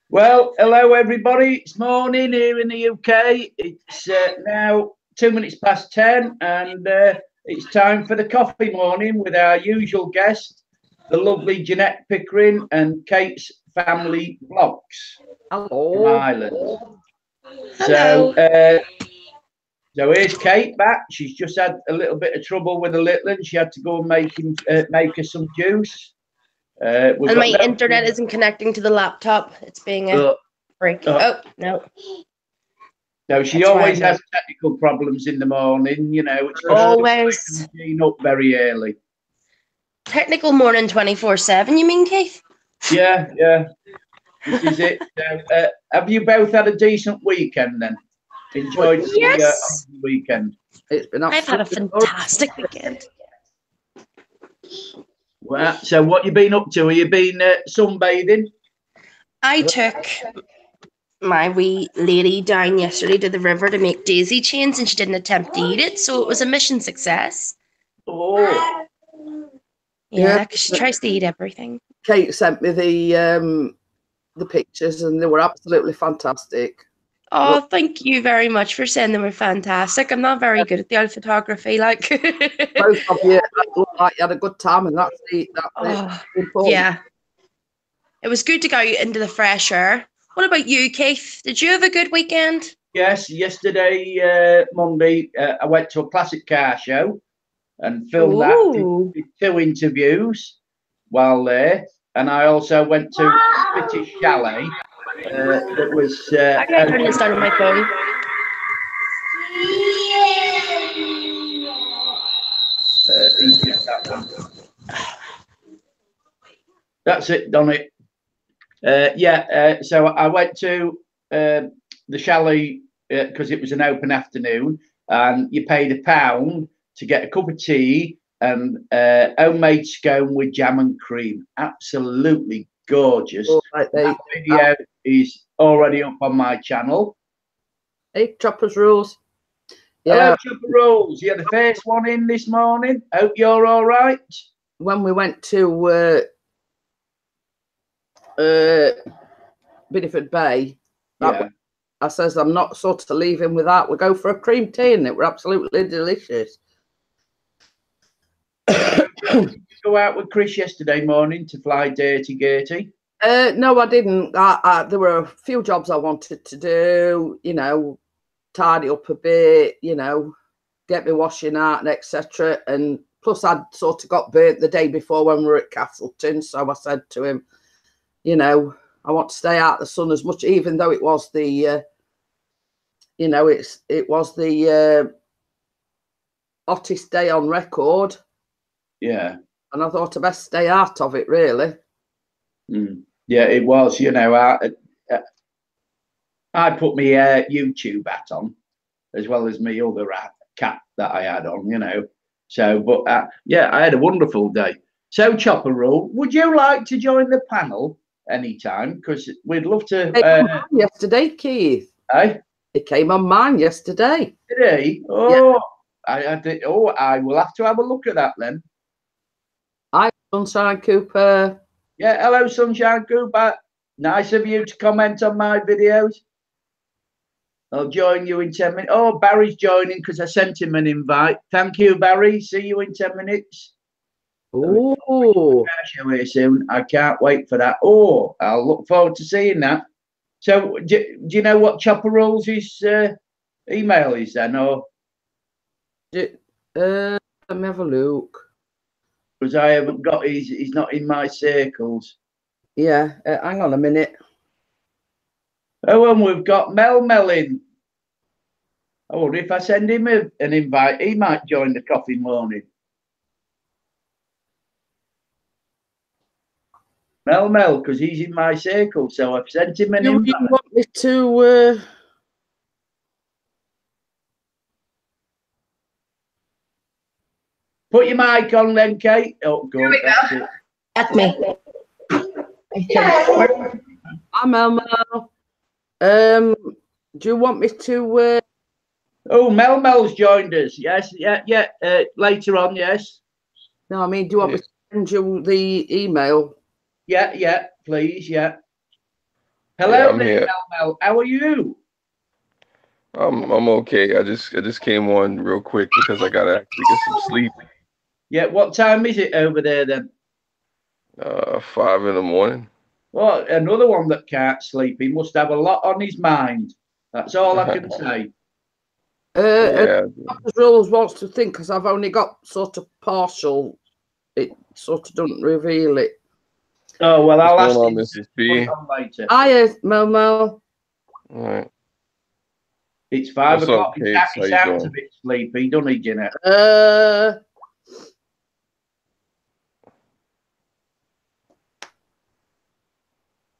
Well, hello everybody. It's morning here in the UK. It's now 2 minutes past 10, and it's time for the coffee morning with our usual guest, the lovely Jeanette Pickering and Kate's Family Vlogs from Hello. Ireland. Hello. So here's Kate back. She's just had a little bit of trouble with the little one. She had to go and make her some juice. And my internet isn't connecting to the laptop. It's being a break. Oh, no. No, she always has technical problems in the morning, you know. It's always up very early. Technical morning 24/7, you mean, Keith? Yeah. This is it. So, have you both had a decent weekend then? Enjoyed the weekend? It's been I've had a fantastic weekend. Well, so what you been up to? Have you been sunbathing? I took my wee lady down yesterday to the river to make daisy chains, and she didn't attempt to eat it, so it was a mission success. Oh. Yeah, because she tries to eat everything. Kate sent me the pictures, and they were absolutely fantastic. Oh, thank you very much for saying they were fantastic. I'm not very good at the old photography, like. Both of you looked like you had a good time, and that's important. Yeah. It was good to go out into the fresh air. What about you, Keith? Did you have a good weekend? Yes, yesterday, Monday, I went to a classic car show and filmed that. Did 2 interviews while there, and I also went to British Chalet. That was. I can turn this down on my phone. That one. That's it, done it. So I went to the chalet because it was an open afternoon, and you paid £1 to get a cup of tea and homemade scone with jam and cream. Absolutely gorgeous. That video is already up on my channel. Hey, Choppers Rules. Hello, Chopper Rules. You're the first one in this morning. Hope you're all right. When we went to Bideford Bay, I says I'm not sort of leaving without. We go for a cream tea, and it were absolutely delicious. Did you go out with Chris yesterday morning to fly Dirty Gertie? No, I didn't. There were a few jobs I wanted to do, you know, tidy up a bit, you know, get me washing out and etc. And plus I'd sort of got burnt the day before when we were at Castleton. So I said to him, you know, I want to stay out of the sun as much, even though it was the, you know, it was the hottest day on record. Yeah. And I thought I best stay out of it, really. Yeah, it was. You know, I put my YouTube hat on, as well as my other cap that I had on, you know. So, but yeah, I had a wonderful day. So, Chopper Rule, would you like to join the panel anytime? Because we'd love to. It came on yesterday, Keith. Hey? It came on mine yesterday. Did he? Oh, yeah. I did. Oh, I will have to have a look at that then. Hi, Sunshine Cooper. Yeah, hello, Sunshine Cooper. Nice of you to comment on my videos. I'll join you in 10 minutes. Oh, Barry's joining because I sent him an invite. Thank you, Barry. See you in 10 minutes. Oh, show here soon. I can't wait for that. Oh, I'll look forward to seeing that. So, do you know what Chopper Rules' email is then, or? Let me have a look. Because I haven't got he's not in my circles. Yeah, hang on a minute. Oh, and we've got Mel in. I wonder if I send him an invite, he might join the coffee morning. Mel, because he's in my circle, so I've sent him an invite. You want me to? Put your mic on then, Kate. Oh, good. That's me. I'm Mel. Do you want me to? Oh, Mel's joined us. Yes, yeah. Later on, yes. No, I mean, do you want me to send you the email? Yeah, please, yeah. Hello Yeah, I'm there, here. Mel. How are you? I'm okay. I just came on real quick because I gotta actually get some sleep. Yeah, what time is it over there then? 5 in the morning. Well, another one that can't sleep. He must have a lot on his mind. That's all I can say. Yeah. Doctor's rules wants to think because I've only got sort of partial. It sort of doesn't reveal it. Oh, well, What's I'll going ask on, him to Mrs. put it P? on later. Hiya, Momo. All right. It's 5 What's up, o'clock. Kate? He How you sounds a doing? bit sleepy, doesn't he, Jenna?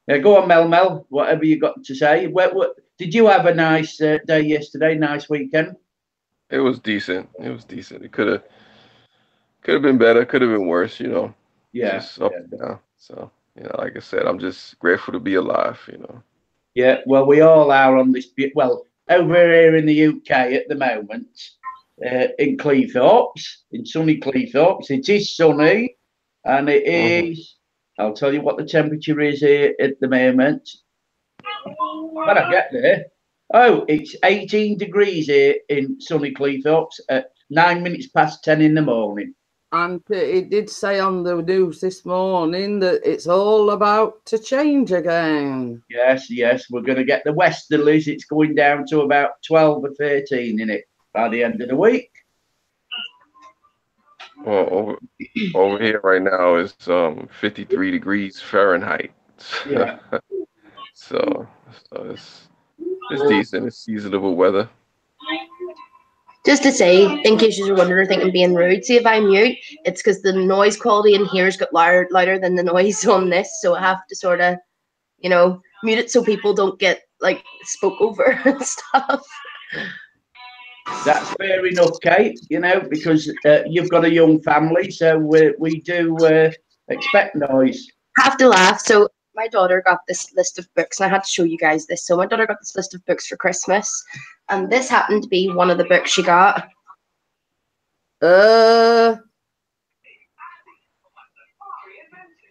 Yeah, go on, Mel. Whatever you got to say. What did you have a nice day yesterday? Nice weekend? It was decent. It was decent. It could have been better. Could have been worse. Yeah, Just up and down. So like I said, I'm just grateful to be alive. yeah. Well, we all are on this. Well, over here in the UK at the moment, in Cleethorpes, in sunny Cleethorpes, it is sunny, and it hmm is. I'll tell you what the temperature is here at the moment. When I get there, oh, it's 18 degrees here in sunny Cleethorpes at 9 minutes past 10 in the morning. And it did say on the news this morning that it's all about to change again. Yes, we're going to get the westerlies. It's going down to about 12 or 13 in it by the end of the week. Well, over here right now is 53 degrees Fahrenheit. Yeah. So it's decent. It's seasonable weather. Just to say, in case you're wondering or think I'm being rude, see if I mute, it's because the noise quality in here's got louder than the noise on this, so I have to sort of, mute it so people don't get like spoke over and stuff. That's fair enough, Kate, because you've got a young family, so we do expect noise. I have to laugh. So my daughter got this list of books, and I had to show you guys this. So my daughter got this list of books for Christmas, and this happened to be one of the books she got. Now,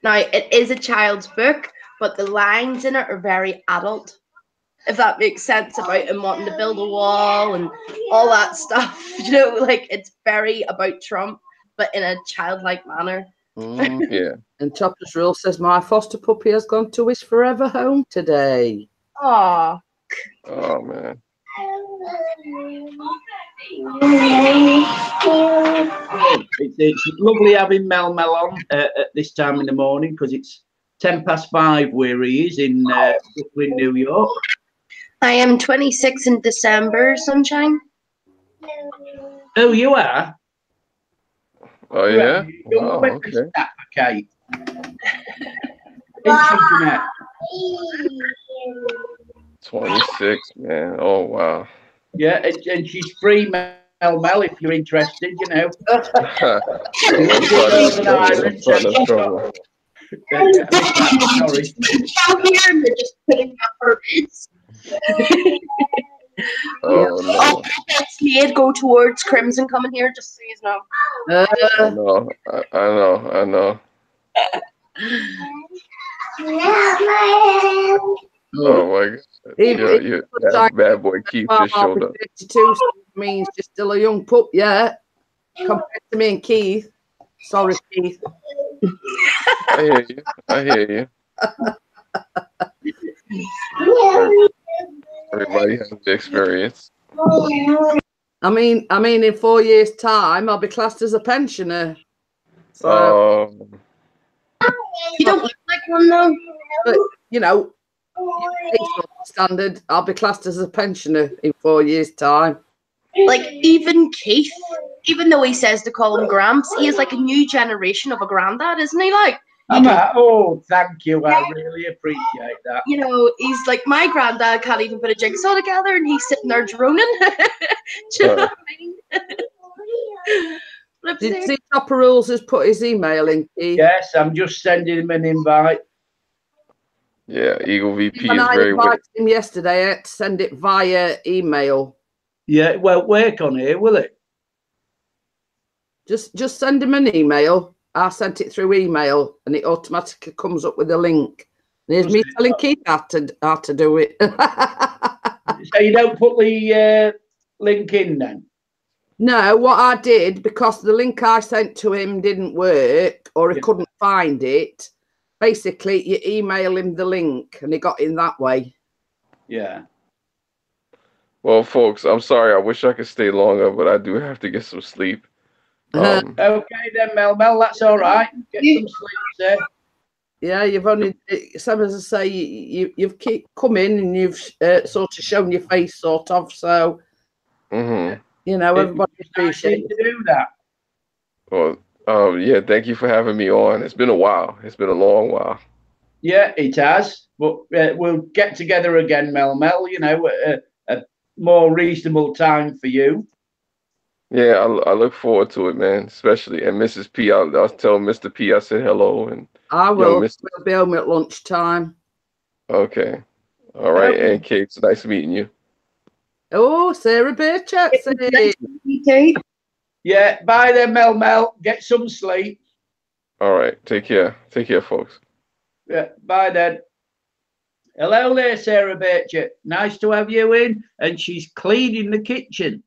it is a child's book, but the lines in it are very adult, if that makes sense, about him wanting to build a wall and all that stuff. It's very about Trump, but in a childlike manner. Yeah. And Chopper's Rule says, my foster puppy has gone to his forever home today. Aww. Oh, man. It's lovely having Mel on at this time in the morning because it's 5:10 where he is in Brooklyn, New York. I am 26 in December, Sunshine. Oh, you are? Oh, yeah? Wow, okay. Kate. Isn't she, 26, man. Oh, wow. Yeah, and she's free, Mel, if you're interested, I'm starting to trouble. Sorry. They're just putting up Oh, no. That's made go towards Crimson coming here, just so you know. I know. I know. Oh, my God. That bad boy Keith just showed up. 52 means you're still a young pup, yeah. Compared to me and Keith. Sorry, Keith. I hear you. Everybody has the experience. I mean, in 4 years' time, I'll be classed as a pensioner. So, you don't look like one, though. But, standard, I'll be classed as a pensioner in 4 years' time. Like, even Keith, even though he says to call him Gramps, he is like a new generation of a granddad, isn't he? Like, oh, thank you. I really appreciate that. He's like, my granddad can't even put a jigsaw together, and he's sitting there droning. Do you know what I mean? Did see Chopper Rules has put his email in, Keith? Yes, I'm just sending him an invite. Yeah, Eaglevp is when I very invited him yesterday, I had to send it via email. Yeah, it won't work on here, will it? Just send him an email I sent it through email, and it automatically comes up with a link. There's me telling Keith how to do it. So you don't put the link in then? No, what I did, because the link I sent to him didn't work, or he couldn't find it, basically you email him the link and he got in that way. Yeah. Well, folks, I'm sorry. I wish I could stay longer, but I do have to get some sleep. Okay then, Mel, that's all right. Get some sleep, sir. Yeah, you've only, some as I say, you've come in and you've sort of shown your face, sort of. So, you know, everybody appreciates to do that. Well, yeah, thank you for having me on. It's been a while. It's been a long while. Yeah, it has. But we'll get together again, Mel. You know, a more reasonable time for you. Yeah, I look forward to it, man. Especially, and Mrs. P, I'll tell Mr. P I said hello, and I will. We'll be home at lunchtime. Okay. All right. And Kate, it's nice meeting you. Oh, Sarah Birchett. Yeah, bye then, Mel. Get some sleep. All right. Take care. Take care, folks. Yeah, bye then. Hello there, Sarah Birchett. Nice to have you in. And she's cleaning the kitchen.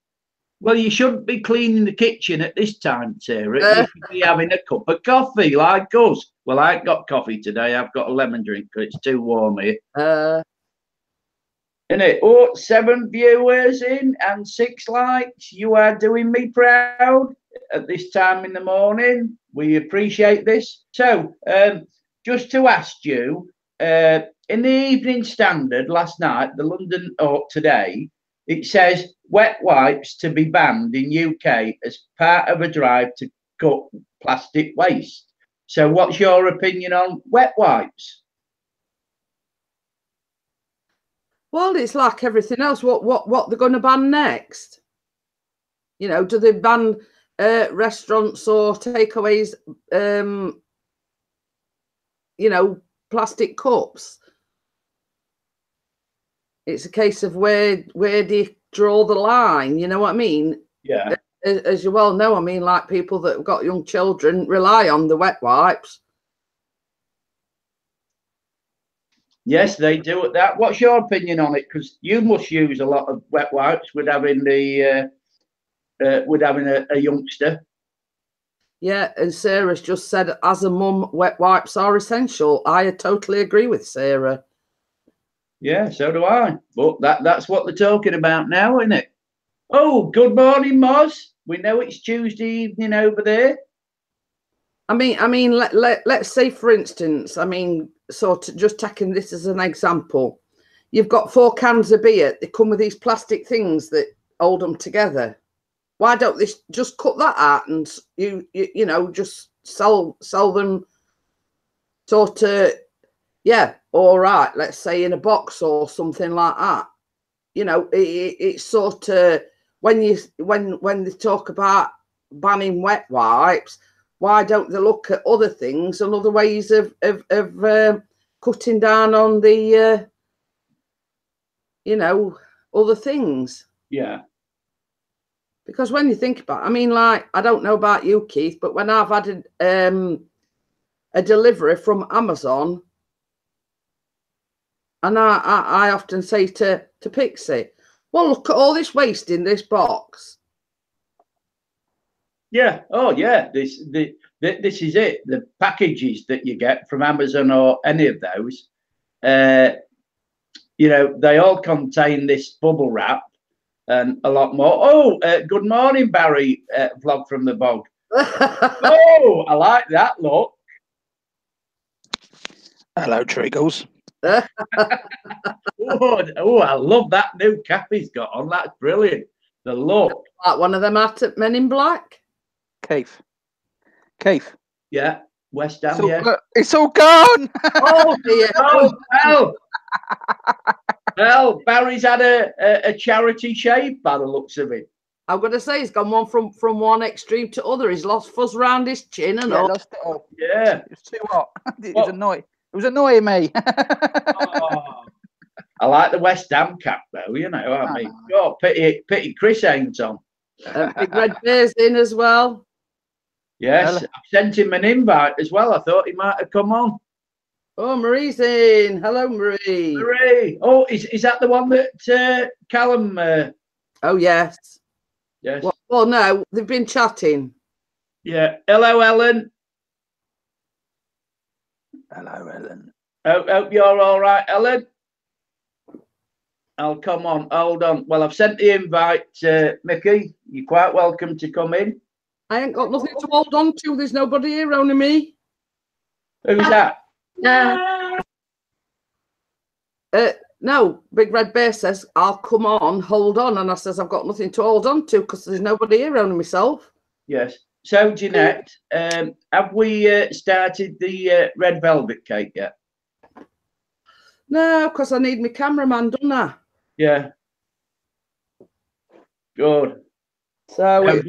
Well, you shouldn't be cleaning the kitchen at this time, Sarah. You should be having a cup of coffee like us. Well, I ain't got coffee today. I've got a lemon drink because it's too warm here. Innit? Oh, 7 viewers in and 6 likes. You are doing me proud at this time in the morning. We appreciate this. So, just to ask you, in the Evening Standard last night, the London or today, it says wet wipes to be banned in UK as part of a drive to cut plastic waste. So what's your opinion on wet wipes? Well, it's like everything else. What they're going to ban next? You know, do they ban restaurants or takeaways, you know, plastic cups? It's a case of where do you draw the line? You know what I mean? Yeah. As you well know, I mean, like people that have got young children rely on the wet wipes. Yes, they do at that. What's your opinion on it? Because you must use a lot of wet wipes with having a youngster. Yeah, and Sarah's just said, as a mum, wet wipes are essential. I totally agree with Sarah. Yeah, so do I. But that's what they're talking about now, isn't it? Oh, good morning, Moz. We know it's Tuesday evening over there. I mean, let's say, for instance, I mean, sort of just taking this as an example, you've got 4 cans of beer. They come with these plastic things that hold them together. Why don't they just cut that out and you know, just sell them sort of, yeah, all right, let's say in a box or something like that. You know, it's sort of when they talk about banning wet wipes, why don't they look at other things and other ways of cutting down on the you know, other things? Yeah. Because when you think about it, I mean, like, I don't know about you, Keith, but when I've had a delivery from Amazon, and I often say to Pixie, well, look at all this waste in this box. Yeah. Oh, yeah. This is it. The packages that you get from Amazon or any of those, you know, they all contain this bubble wrap and a lot more. Oh, good morning, Barry. Vlog from the bog. Oh, I like that look. Hello, Triggles. Oh, I love that new cap he's got on. That's brilliant. The look. Like one of them at Men in Black. Keith. Yeah, West Ham, yeah. It's all gone. Oh, dear. Oh, hell. Well, Barry's had a charity shave by the looks of it. I'm going to say he's gone one from one extreme to other. He's lost fuzz around his chin and all. Lost it all. Yeah. It's too hot. It was annoying me. Oh, I like the West Ham cap, though, you know. I mean, God, pity Chris ain't on. Big Red Bear's in as well. Yes, I've sent him an invite as well. I thought he might have come on. Oh, Marie's in. Hello, Marie. Marie. Oh, is that the one that Callum? Oh, yes. Yes. Well, no, they've been chatting. Yeah. Hello, Ellen. Hello, Ellen. Hope you're all right, Ellen. I'll come on. Hold on. Well, I've sent the invite, Mickey. You're quite welcome to come in. I ain't got nothing to hold on to. There's nobody here, only me. Who's that? No, Big Red Bear says, I'll come on, hold on. And I says, I've got nothing to hold on to because there's nobody here, only myself. Yes. So, Jeanette, have we started the red velvet cake yet? No, because I need my cameraman, don't I? Yeah. Good. So,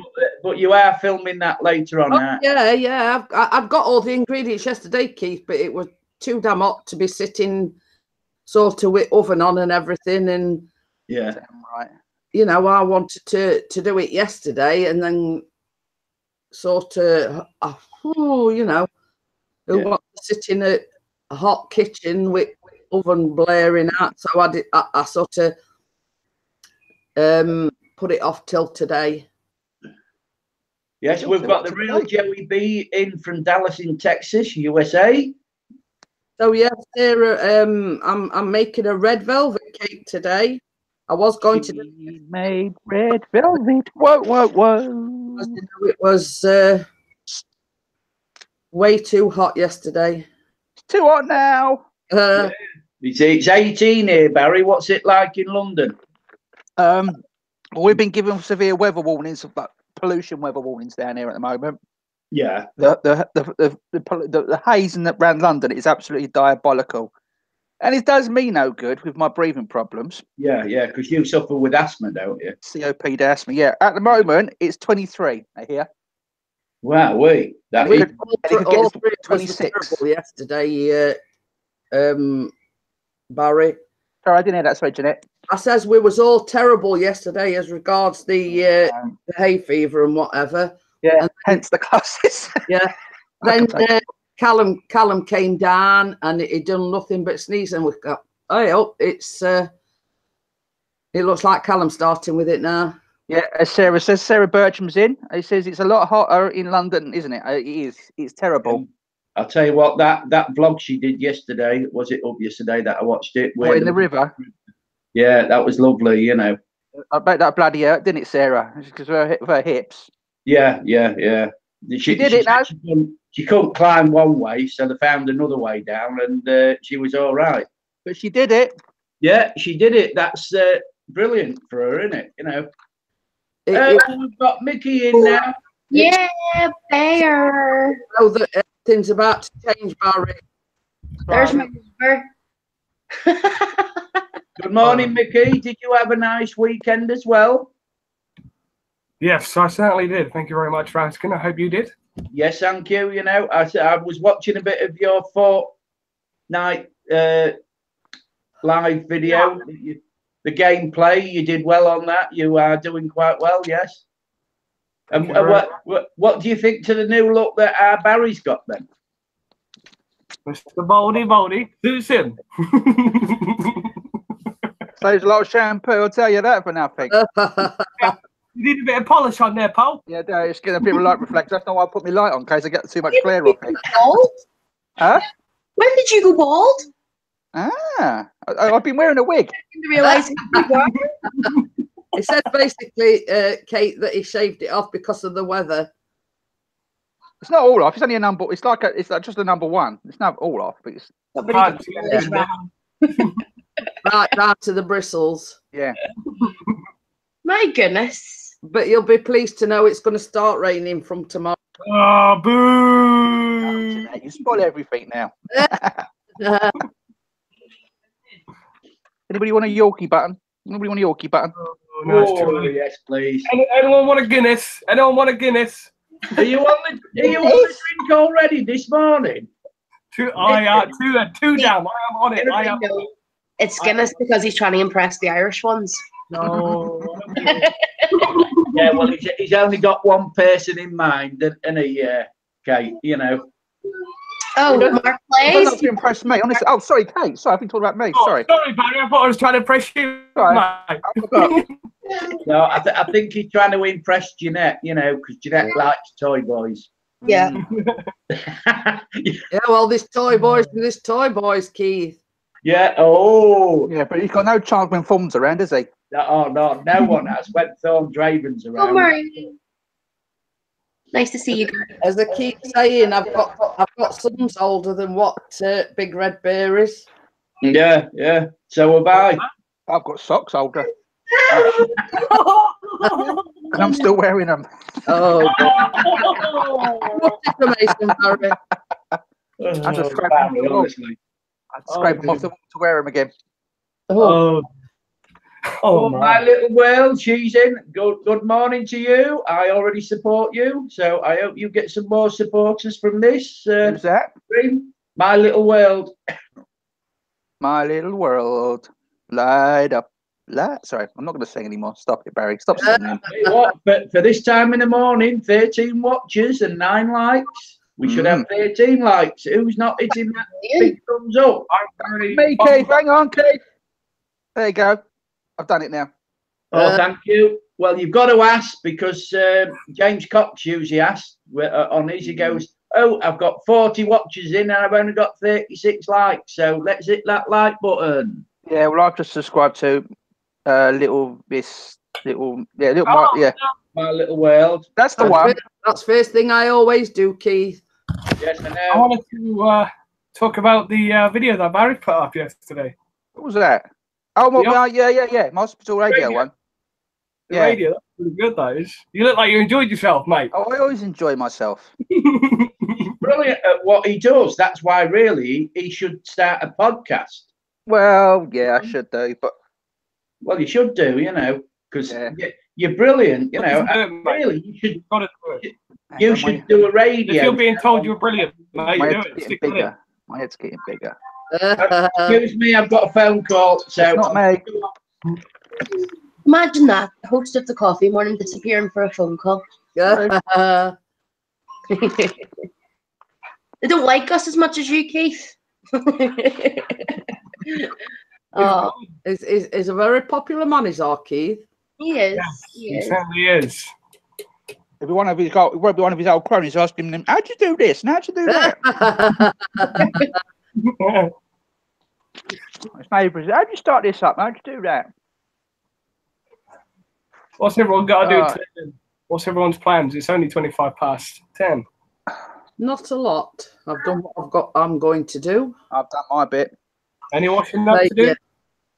but you are filming that later on, aren't you? yeah. I've got all the ingredients yesterday, Keith, but it was too damn hot to be sitting sort of with oven on and everything. And yeah, right. You know, I wanted to do it yesterday, and then sort of, you know, who wants to sit in a hot kitchen with oven blaring out? So I sort of put it off till today. Yes, we've got the real Joey B in from Dallas in Texas, USA. So yes, Sarah, I'm making a red velvet cake today. I was going to made red velvet. Whoa. It was way too hot yesterday. It's too hot now. It's 18 here, Barry. What's it like in London? We've been given severe weather warnings, but pollution weather warnings down here at the moment. Yeah. The haze around London is absolutely diabolical. And it does me no good with my breathing problems. Yeah, because you suffer with asthma, don't you? COPD asthma, yeah. At the moment, it's 23 here. Wow, wait. That we is... all 26 yesterday, Barry. Sorry, I didn't hear that. Sorry, Jeanette. I says we was all terrible yesterday as regards the hay fever and whatever. Yeah, and hence the classes. Yeah. Then Callum came down and he done nothing but sneeze, and we got, it's it looks like Callum's starting with it now. Yeah, as Sarah says, Sarah Bertram's in. He says it's a lot hotter in London, isn't it? It is. It's terrible. I'll tell you what, that vlog she did yesterday, was it up yesterday that I watched it? What, in the river? Yeah, that was lovely, you know. I bet that bloody hurt, didn't it, Sarah? Because of her hips. Yeah. She did it now. She couldn't climb one way, so they found another way down, and she was all right. But she did it. Yeah, she did it. That's brilliant for her, isn't it? You know. We've got Mickey in now. Yeah, Bear. Oh, everything's about to change, Barry. There's my number. Good morning, Mickey. Did you have a nice weekend as well? Yes, I certainly did. Thank you very much for asking. I hope you did. Yes, thank you. You know, I was watching a bit of your Fortnite live video. The gameplay, you did well on that. You are doing quite well, yes. And what do you think to the new look that Barry's got then? Mr. Baldy, who's him? Saves a lot of shampoo, I'll tell you that for nothing. You need a bit of polish on there, pal. Yeah, it's getting a bit of light reflector. That's not why I put my light on, in case I get too much glare off it. Bald? Huh? When did you go bald? I've been wearing a wig. I didn't realise He said basically, Kate, that he shaved it off because of the weather. It's not all off. It's only a number. It's like just a number one. It's not all off, but it's right down to the bristles. Yeah. My goodness. But you'll be pleased to know it's going to start raining from tomorrow. Oh, boo! You spoil everything now. Anybody want a Yorkie button? Anybody want a Yorkie button? Oh, yes, please. Anyone want a Guinness? Anyone want a Guinness? Are you on the drink already this morning? Two down. I am on it. It's Guinness because he's trying to impress the Irish ones. No. Yeah, well, he's only got one person in mind, and he, Kate, you know. Oh, Mark That's plays. not to impress me, honestly. Oh, sorry, Kate. Sorry, I think you talking about me. Sorry. Sorry, Barry. I thought I was trying to impress you, Sorry. mate. I forgot. No, I think he's trying to impress Jeanette, you know, because Jeanette likes toy boys. Yeah. Yeah, well, this toy boys, Keith. Yeah. Oh. Yeah, but he's got no chance when Thorn's around, has he? Oh no, no one has. When Thorn Draven's Oh, around. Murray. Nice to see you guys. As I keep saying, I've got sons older than what Big Red Bear is. Yeah, yeah. So have I. I've got socks older. And I'm still wearing them. Oh, what information, Barry? I just scrape Barry, them off. honestly. I scrape them off the wall to wear them again. Oh, Oh, man. my little world, she's in. Good morning to you. I already support you, so I hope you get some more supporters from this Who's that? stream. My little world. My little world, light up. Sorry, I'm not going to sing anymore. Stop it, Barry. Stop singing. Hey, what? For this time in the morning, 13 watches and 9 likes. We should have 13 likes. Who's not hitting that big thumbs up? Me, Keith. Hang on, Keith. There you go. I've done it now. Oh, thank you. Well, you've got to ask because James Cox usually asks on his. He goes, "Oh, I've got 40 watches in and I've only got 36 likes. So let's hit that like button." Yeah, well, I've just subscribed to My little world. That's the one. That's first thing I always do, Keith. Yes, I know. I wanted to talk about the video that Barry put up yesterday. What was that? Oh, well, Yeah. yeah. My hospital radio one. The Yeah. radio, that's pretty good, that is. You look like you enjoyed yourself, mate. Oh, I always enjoy myself. Brilliant at what he does. That's why, really, he should start a podcast. Well, yeah, I should do, but Well, you should do, you know, because Yeah. you're brilliant. You know, Do it, mate. really, you should. You've got to do it. You should do a radio. If you're being told you're brilliant, mate, my do head's it. getting Stick with it. bigger. My head's getting bigger. Excuse me, I've got a phone call. So It's not me. Imagine that. The host of the coffee morning disappearing for a phone call. Yeah. They don't like us as much as you, Keith. Oh, He's a very popular man, is our Keith. he is. Yes, He he is. certainly is. Every one of his old cronies asking him, "How'd you do this? And how'd you do that?" His neighbours, "How'd you start this up? How'd you do that?" What's everyone got to do? Alright. What's everyone's plans? It's only 25 past 10. Not a lot. I've done what I'm going to do. I've done my bit. Any washing up to do? Yeah.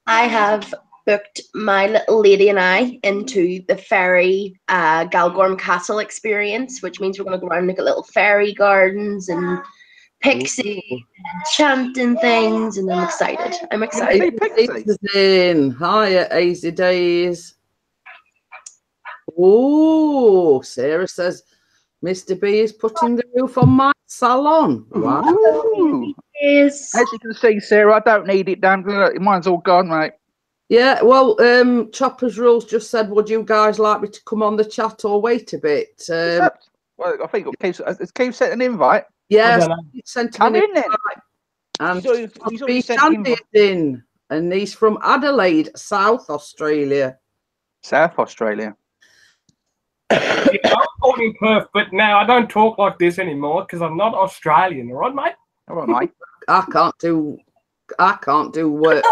I have booked my little lady and I into the fairy Galgorm Castle experience, which means we're going to go around and look at little fairy gardens and pixie and chanting things, and I'm excited. I'm excited. Hey, Pixie. It's in. Hiya, Easy Days. Oh, Sarah says, Mr. B is putting the roof on my salon. Wow. Ooh. Yes. As you can see, Sarah, I don't need it done. Mine's all gone, mate. Yeah, well, Chopper's Rules just said, would you guys like me to come on the chat or wait a bit? Well, I think Keith sent an invite. Yes, I don't know. he sent Come me in then. and He's already sent an Sandy invite. is in, and he's from Adelaide, South Australia. South Australia. Yeah, I'm born in Perth, but now I don't talk like this anymore because I'm not Australian, all right, mate? All right, mate. I can't do work.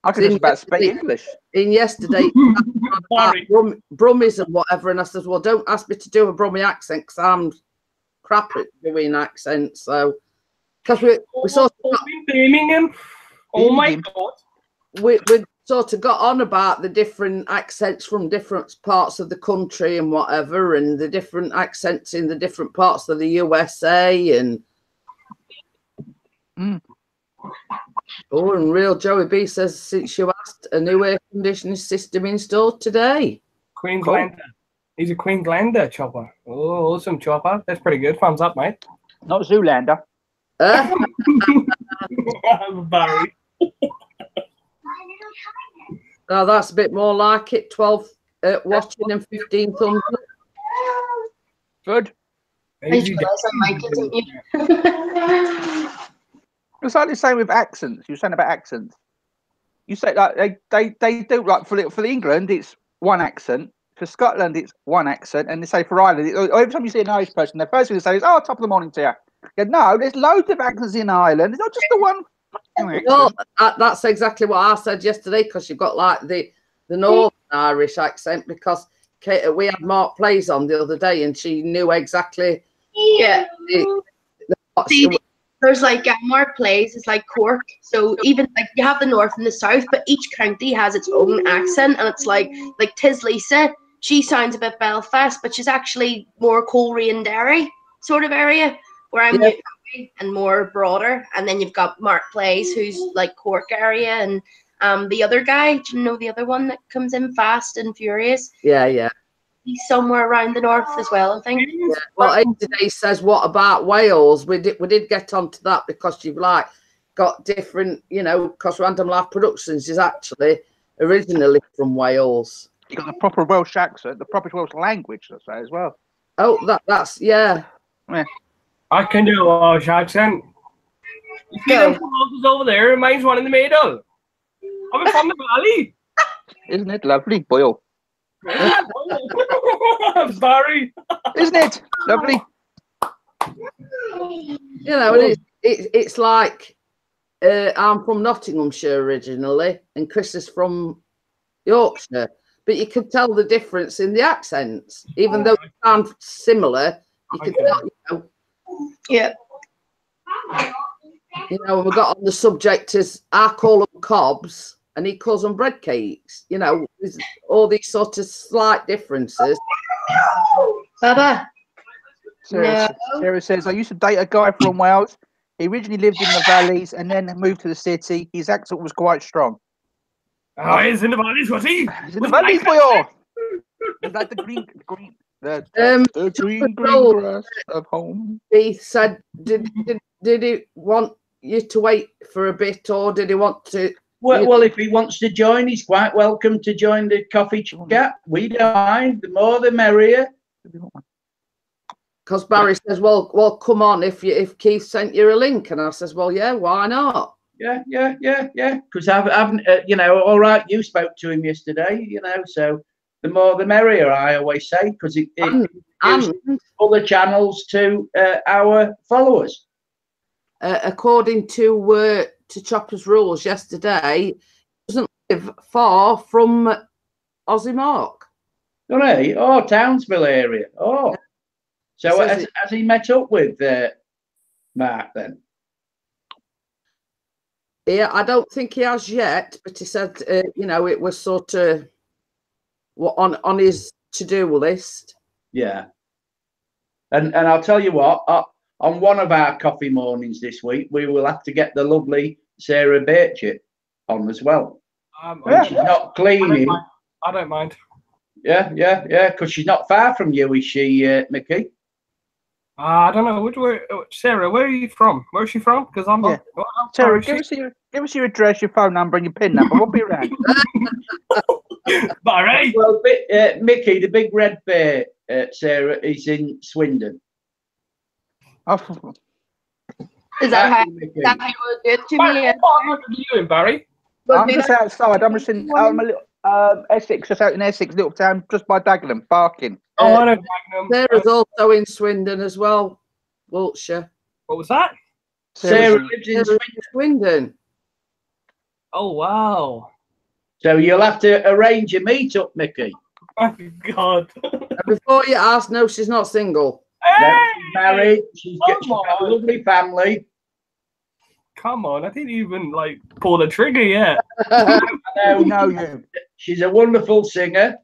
I can just about speak English. In yesterday, Sorry. Brummies and whatever, and I said, well, don't ask me to do a Brummie accent because I'm crap at doing accents. So, because we sort of got, Birmingham. Oh my Birmingham. God. we sort of got on about the different accents from different parts of the country and whatever, and the different accents in the different parts of the USA and. Oh, and Real Joey B says, since you asked, a new air conditioning system installed today. Queenslander. He's a Queenslander, Chopper. Oh, awesome, Chopper. That's pretty good. Thumbs up, mate. Not Zoolander. Barry. Now that's a bit more like it. 12 watching and 15 thumbs up. Good. I just realised I might get mute. It's like the same with accents. You were saying about accents. You say like they do like for the England it's one accent. For Scotland it's one accent, and they say for Ireland every time you see an Irish person, the first thing they say is, "Oh, top of the morning to you." Yeah, no, there's loads of accents in Ireland. It's not just the one accent. No, that's exactly what I said yesterday, because you've got like the Northern Irish accent, because we had Mark Plays on the other day and she knew exactly. Yeah. See, there's like Mark Plays is like Cork, so even like you have the north and the south, but each county has its own accent, and it's like Tis Lisa, she sounds a bit Belfast, but she's actually more Coleraine and Derry sort of area, where I'm and more broader. And then you've got Mark Plays, who's like Cork area, and the other guy, do you know the other one that comes in Fast and Furious? Yeah. He's somewhere around the north as well, I think. Yeah. Well, today says, what about Wales? We did get onto that, because you've like got different, because Random Life Productions is actually originally from Wales. You got the proper Welsh accent, the proper Welsh language, let's say, as well. Oh, that's yeah. I can do a Welsh accent. You see them houses over there? Mine's one in the middle. I'm from the valley. Isn't it lovely, Boyle? I'm sorry. Isn't it lovely? It's like I'm from Nottinghamshire originally, and Chris is from Yorkshire, but you can tell the difference in the accents, even though they sound similar. You can tell, Yeah. we got on the subject as I call them cobs and he calls them bread cakes. There's all these sort of slight differences. Baba. Sarah says, I used to date a guy from Wales. He originally lived in the valleys and then moved to the city. His accent was quite strong. Oh, he's in the valleys, was he? He's in the valleys, boy. Is that the green grass of home? He said, did he want you to wait for a bit, or did he want to? Well, if he wants to join, he's quite welcome to join the coffee chat. We don't mind. The more, the merrier. Because Barry says, well, come on, if Keith sent you a link, and I says, well, yeah, why not? Yeah. Because I haven't, all right, you spoke to him yesterday, so the more, the merrier. I always say, because it gives other channels to our followers. According to Chopper's Rules yesterday, doesn't live far from Aussie Mark. Don't he? Oh, Townsville area. Oh. So has he met up with Mark then? Yeah, I don't think he has yet, but he said, it was sort of on his to-do list. Yeah. And I'll tell you what, on one of our coffee mornings this week, we will have to get the lovely Sarah Birchett on as well. She's not cleaning. I don't mind. Yeah, because she's not far from you, is she, Mickey? I don't know. Sarah, where are you from? Where is she from? Because I'm not. Sarah, give us your address, your phone number, and your PIN number. We'll be around. Barry. Well, Mickey, the big red bear, Sarah, is in Swindon. Oh. Is that how you would do it to me? What are you doing, Barry? I'm just outside. I'm just in Essex, just out in Essex, little town just by Dagenham, barking. Oh, I know Dagenham. Sarah's also in Swindon as well, Wiltshire. What was that? Sarah lives in Swindon. Oh, wow. So you'll have to arrange a meet-up, Mickey. Oh, God. And before you ask, no, she's not single. Hey! She's married. She's got a lovely family. Come on, I didn't even pull the trigger yet. No. She's a wonderful singer.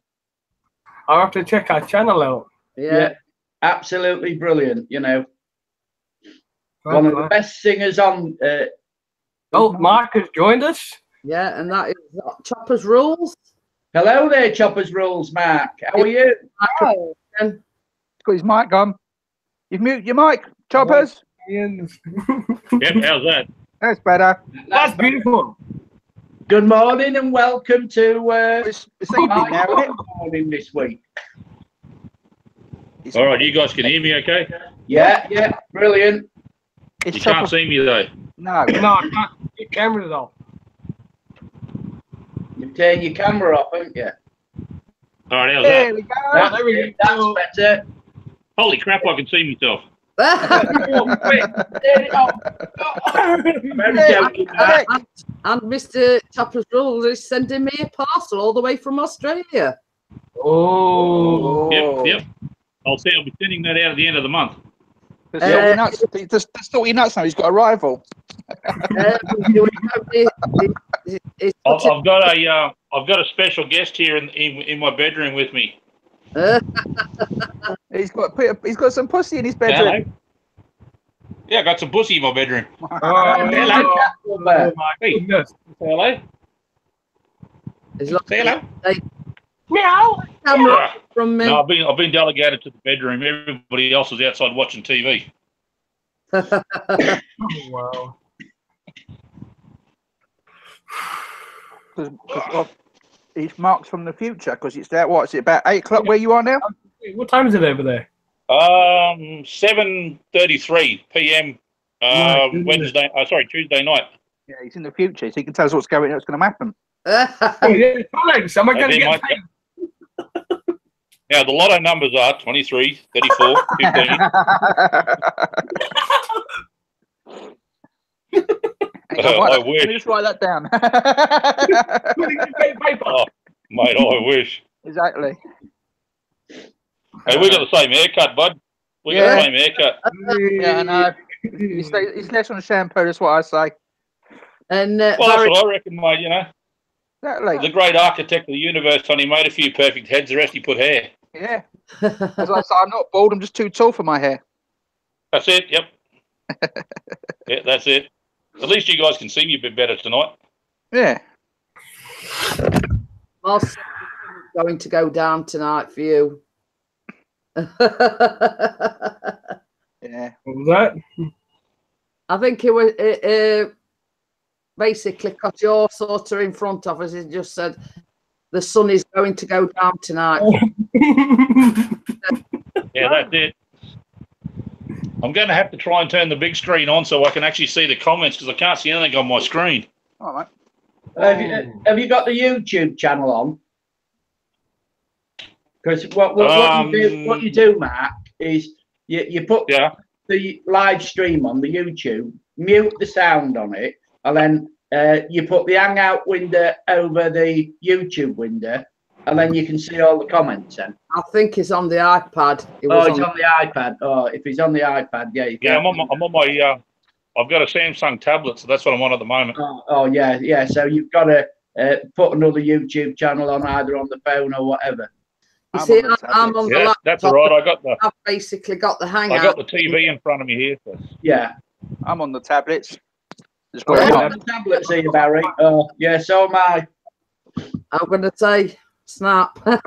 I'll have to check our channel out. Yeah, absolutely brilliant. One of the best singers on. Mark has joined us. Yeah, and that is Chopper's Rules. Hello there, Chopper's Rules, Mark. How are you? Hello. He's got his mic on. You've muted your mic, Choppers. Yep, how's that? That's better. That's beautiful. Good morning and welcome to It's evening now, isn't it? morning this week. All right, you guys can hear me okay? Yeah, brilliant. It's You top can't of- see me though. No. No, I can't. Your camera's off. You've turned your camera off, haven't you? All right, how's There that? we go. That's, we it, that's go. better. Holy crap, I can see myself. Oh, quick, turn it off. Very joking, Matt. And Mr. Chopper's Rules is sending me a parcel all the way from Australia. Oh. Yep. I'll say I'll be sending that out at the end of the month. Just thought you nuts now. He's got a rival. I've got a special guest here in my bedroom with me. He's got some pussy in his bedroom. Hello. Yeah, I got some pussy in my bedroom. Oh, my goodness. Hello. It's like Say hello. Meow. camera Yeah. from me. No, I've been delegated to the bedroom. Everybody else is outside watching TV. Oh, wow. Because it's marks from the future. Because it's there. What is it? About 8 o'clock where you are now? What time is it over there? 7:33 p.m. My goodness. Tuesday night. Yeah, he's in the future, so he can tell us what's going to happen. Oh, yeah, Alex, am I going to They get might- paid? Now, the lotto numbers are 23, 34, 15. Hang on, I let wish. me just write that down. Oh, mate, I wish. Exactly. Hey, we got the same haircut, bud. We got the same haircut. Yeah, I know. It's less on shampoo, that's what I say. And Well, that's Barry, what I reckon, mate, you know. Exactly. The great architect of the universe only made a few perfect heads, the rest he put hair. Yeah. As I say, I'm not bald, I'm just too tall for my hair. That's it, yep. Yeah, that's it. At least you guys can see me a bit better tonight. Yeah. Marcel's going to go down tonight for you. Yeah. What was that? I think it was basically because you're sort of in front of us. It just said the sun is going to go down tonight. Yeah, that's it. I'm going to have to try and turn the big screen on so I can actually see the comments because I can't see anything on my screen. All right. Have you got the YouTube channel on? Because what you do, Matt, is you put the live stream on the YouTube, mute the sound on it, and then you put the Hangout window over the YouTube window, and then you can see all the comments then. I think it's on the iPad. It's on the iPad. Oh, if it's on the iPad, yeah. I'm on my. I've got a Samsung tablet, so that's what I'm on at the moment. Oh yeah. So you've got to put another YouTube channel on either on the phone or whatever. You see, I'm on the laptop. That's all right. I've basically got the Hangout. I got the TV in front of me here. So. Yeah. I'm on the tablets. Just on the tablets here, Barry. Oh, yeah, so am I. I'm going to say snap. Oh,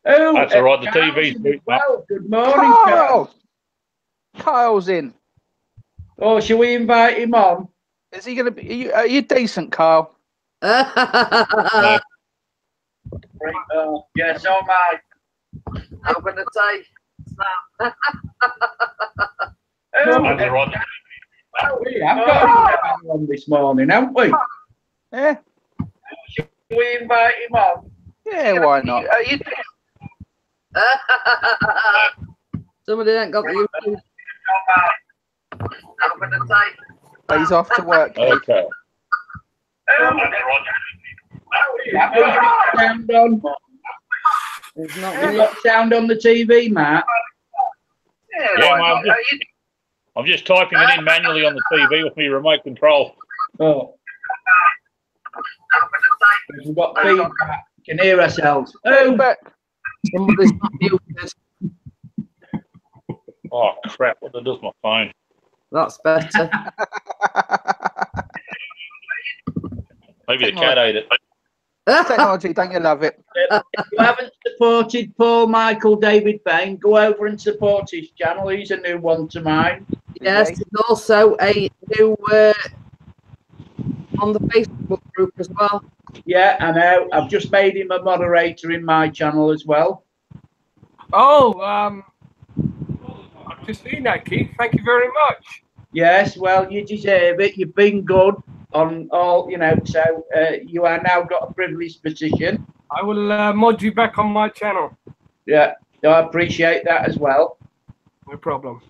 that's all right. The TV's booting up. Well, good morning, Carl. Kyle's in. Oh, shall we invite him on? Is he going to be? Are you decent, Kyle? No. Yeah, so am I. I'm going to say snap. Oh, That's all right. well, we have got him on this morning, haven't we? Yeah. Shall we invite him on? Yeah, why not? Somebody ain't got the YouTube. I'm going to say. He's off to work. Okay. Sound on. There's not You've got sound on the TV, Matt. Yeah, mate, I'm just typing it in manually on the TV with my remote control. Oh. We've got feedback. We can hear ourselves. Oh, Somebody's not muted. Oh crap! What does my phone? That's better. Maybe the cat ate it. Technology, don't you love it? if you haven't supported Paul Michael David Bain, go over and support his channel. He's a new one to mine. Yes, there's also a new on the Facebook group as well. Yeah, I know. I've just made him a moderator in my channel as well. Oh, I've just seen that, Keith. Thank you very much. Yes, well, you deserve it. You've been good on all, so you are now got a privileged position. I will mod you back on my channel. Yeah, I appreciate that as well. No problem.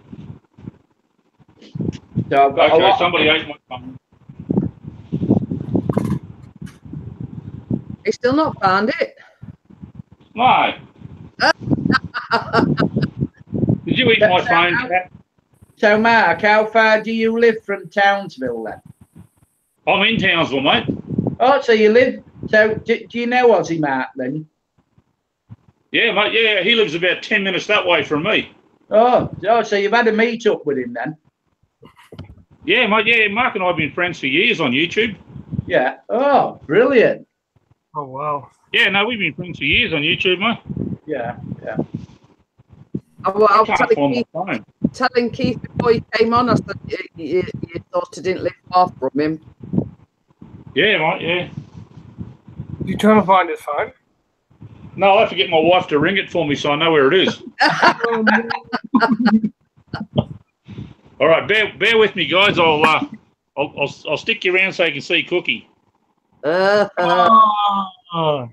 So I've got a Okay, lot. somebody ate my phone. He still not found it. No. Did you eat my phone, Cat? So, Mark, how far do you live from Townsville then? I'm in Townsville, mate. Oh, so you live. So, do you know Aussie Mark then? Yeah, mate. Yeah, he lives about 10 minutes that way from me. Oh, so you've had a meet up with him then? Yeah, mate. Yeah, Mark and I have been friends for years on YouTube. Yeah. Oh, brilliant. Oh, wow. Yeah, no, we've been friends for years on YouTube, mate. Yeah. I was Can't find my phone. telling Keith before he came on, I said you thought I didn't live far from him. Yeah, mate. Yeah. You trying to find his phone? No, I have to get my wife to ring it for me so I know where it is. All right, bear with me, guys. I'll stick you around so you can see Cookie. Oh.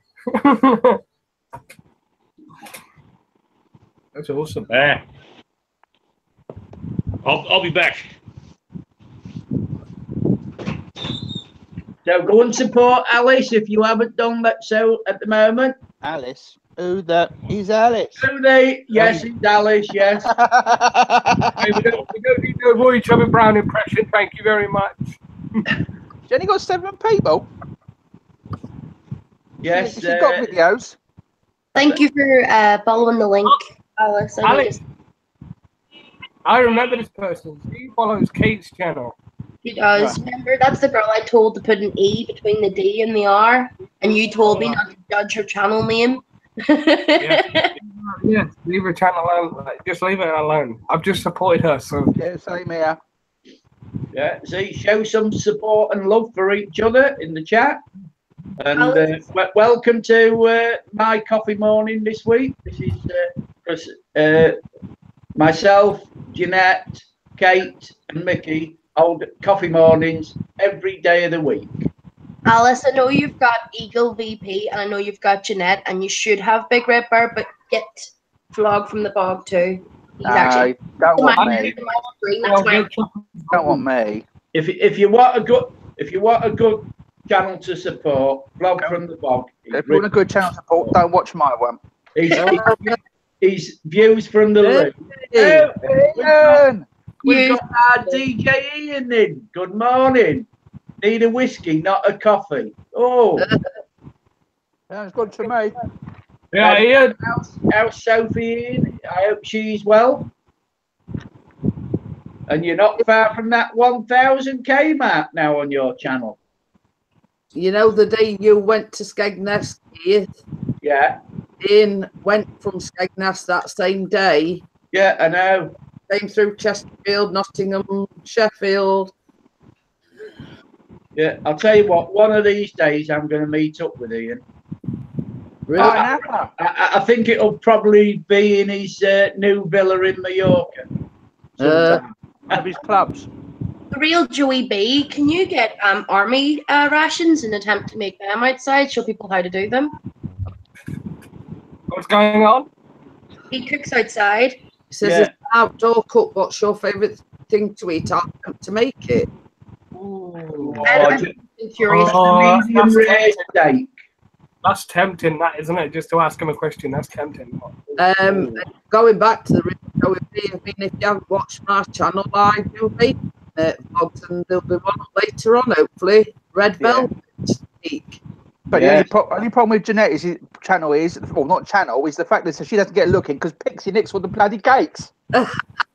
That's awesome. I'll be back. So go and support Alice if you haven't done that so at the moment. Alice. Who that is Alice? Do they? Yes, it's Alice, yes. Hey, we don't need to avoid each other Brown impression. Thank you very much. She only got 7 people. Yes. She's got videos. Thank you for following the link, Alice. Alex, I remember this person. She follows Kate's channel. She does. Remember, that's the girl I told to put an E between the D and the R, and you told me not to judge her channel name. Yeah, leave her channel alone. Just leave it alone. I've just supported her, so. Yeah, same here. Yeah, see, show some support and love for each other in the chat. And welcome to my coffee morning this week. This is myself, Jeanette, Kate, and Mickey hold coffee mornings every day of the week. Alice, I know you've got Eaglevp, and I know you've got Jeanette, and you should have Big Red Bird, but get Vlog from the Bog too. He's actually don't want me. That's my Don't want me. If you want a good channel to support, Vlog from the Bog. If you want a good channel support, don't watch my one. He's views from the room. We've got our DJ Ian in. Good morning. Need a whiskey, not a coffee. Oh. Sounds good to me. Yeah, Ian. How's Sophie in? I hope she's well. And you're not far from that 1,000k mark now on your channel. You know, the day you went to Skegness, Keith, Yeah. Ian went from Skegness that same day. Yeah, I know. Came through Chesterfield, Nottingham, Sheffield. Yeah, I'll tell you what, one of these days I'm going to meet up with Ian. Really? I think it'll probably be in his new villa in Mallorca. One of his clubs. The real Joey B. Can you get army rations and attempt to make them outside? Show people how to do them. What's going on? He cooks outside. He says it's an outdoor cook. What's your favourite thing to eat? I'll attempt to make it. I'm curious. Medium rare steak. That's tempting, that isn't it? Just to ask him a question, that's tempting. Going back to the real Joey B, I mean, if you haven't watched my channel, I do make vlogs, and there'll be one later on, hopefully. Red Velvet Speak. But the only problem with Jeanette is his channel is, well, not channel, is the fact that she doesn't get looking because Pixie nicks all the bloody cakes. Yeah,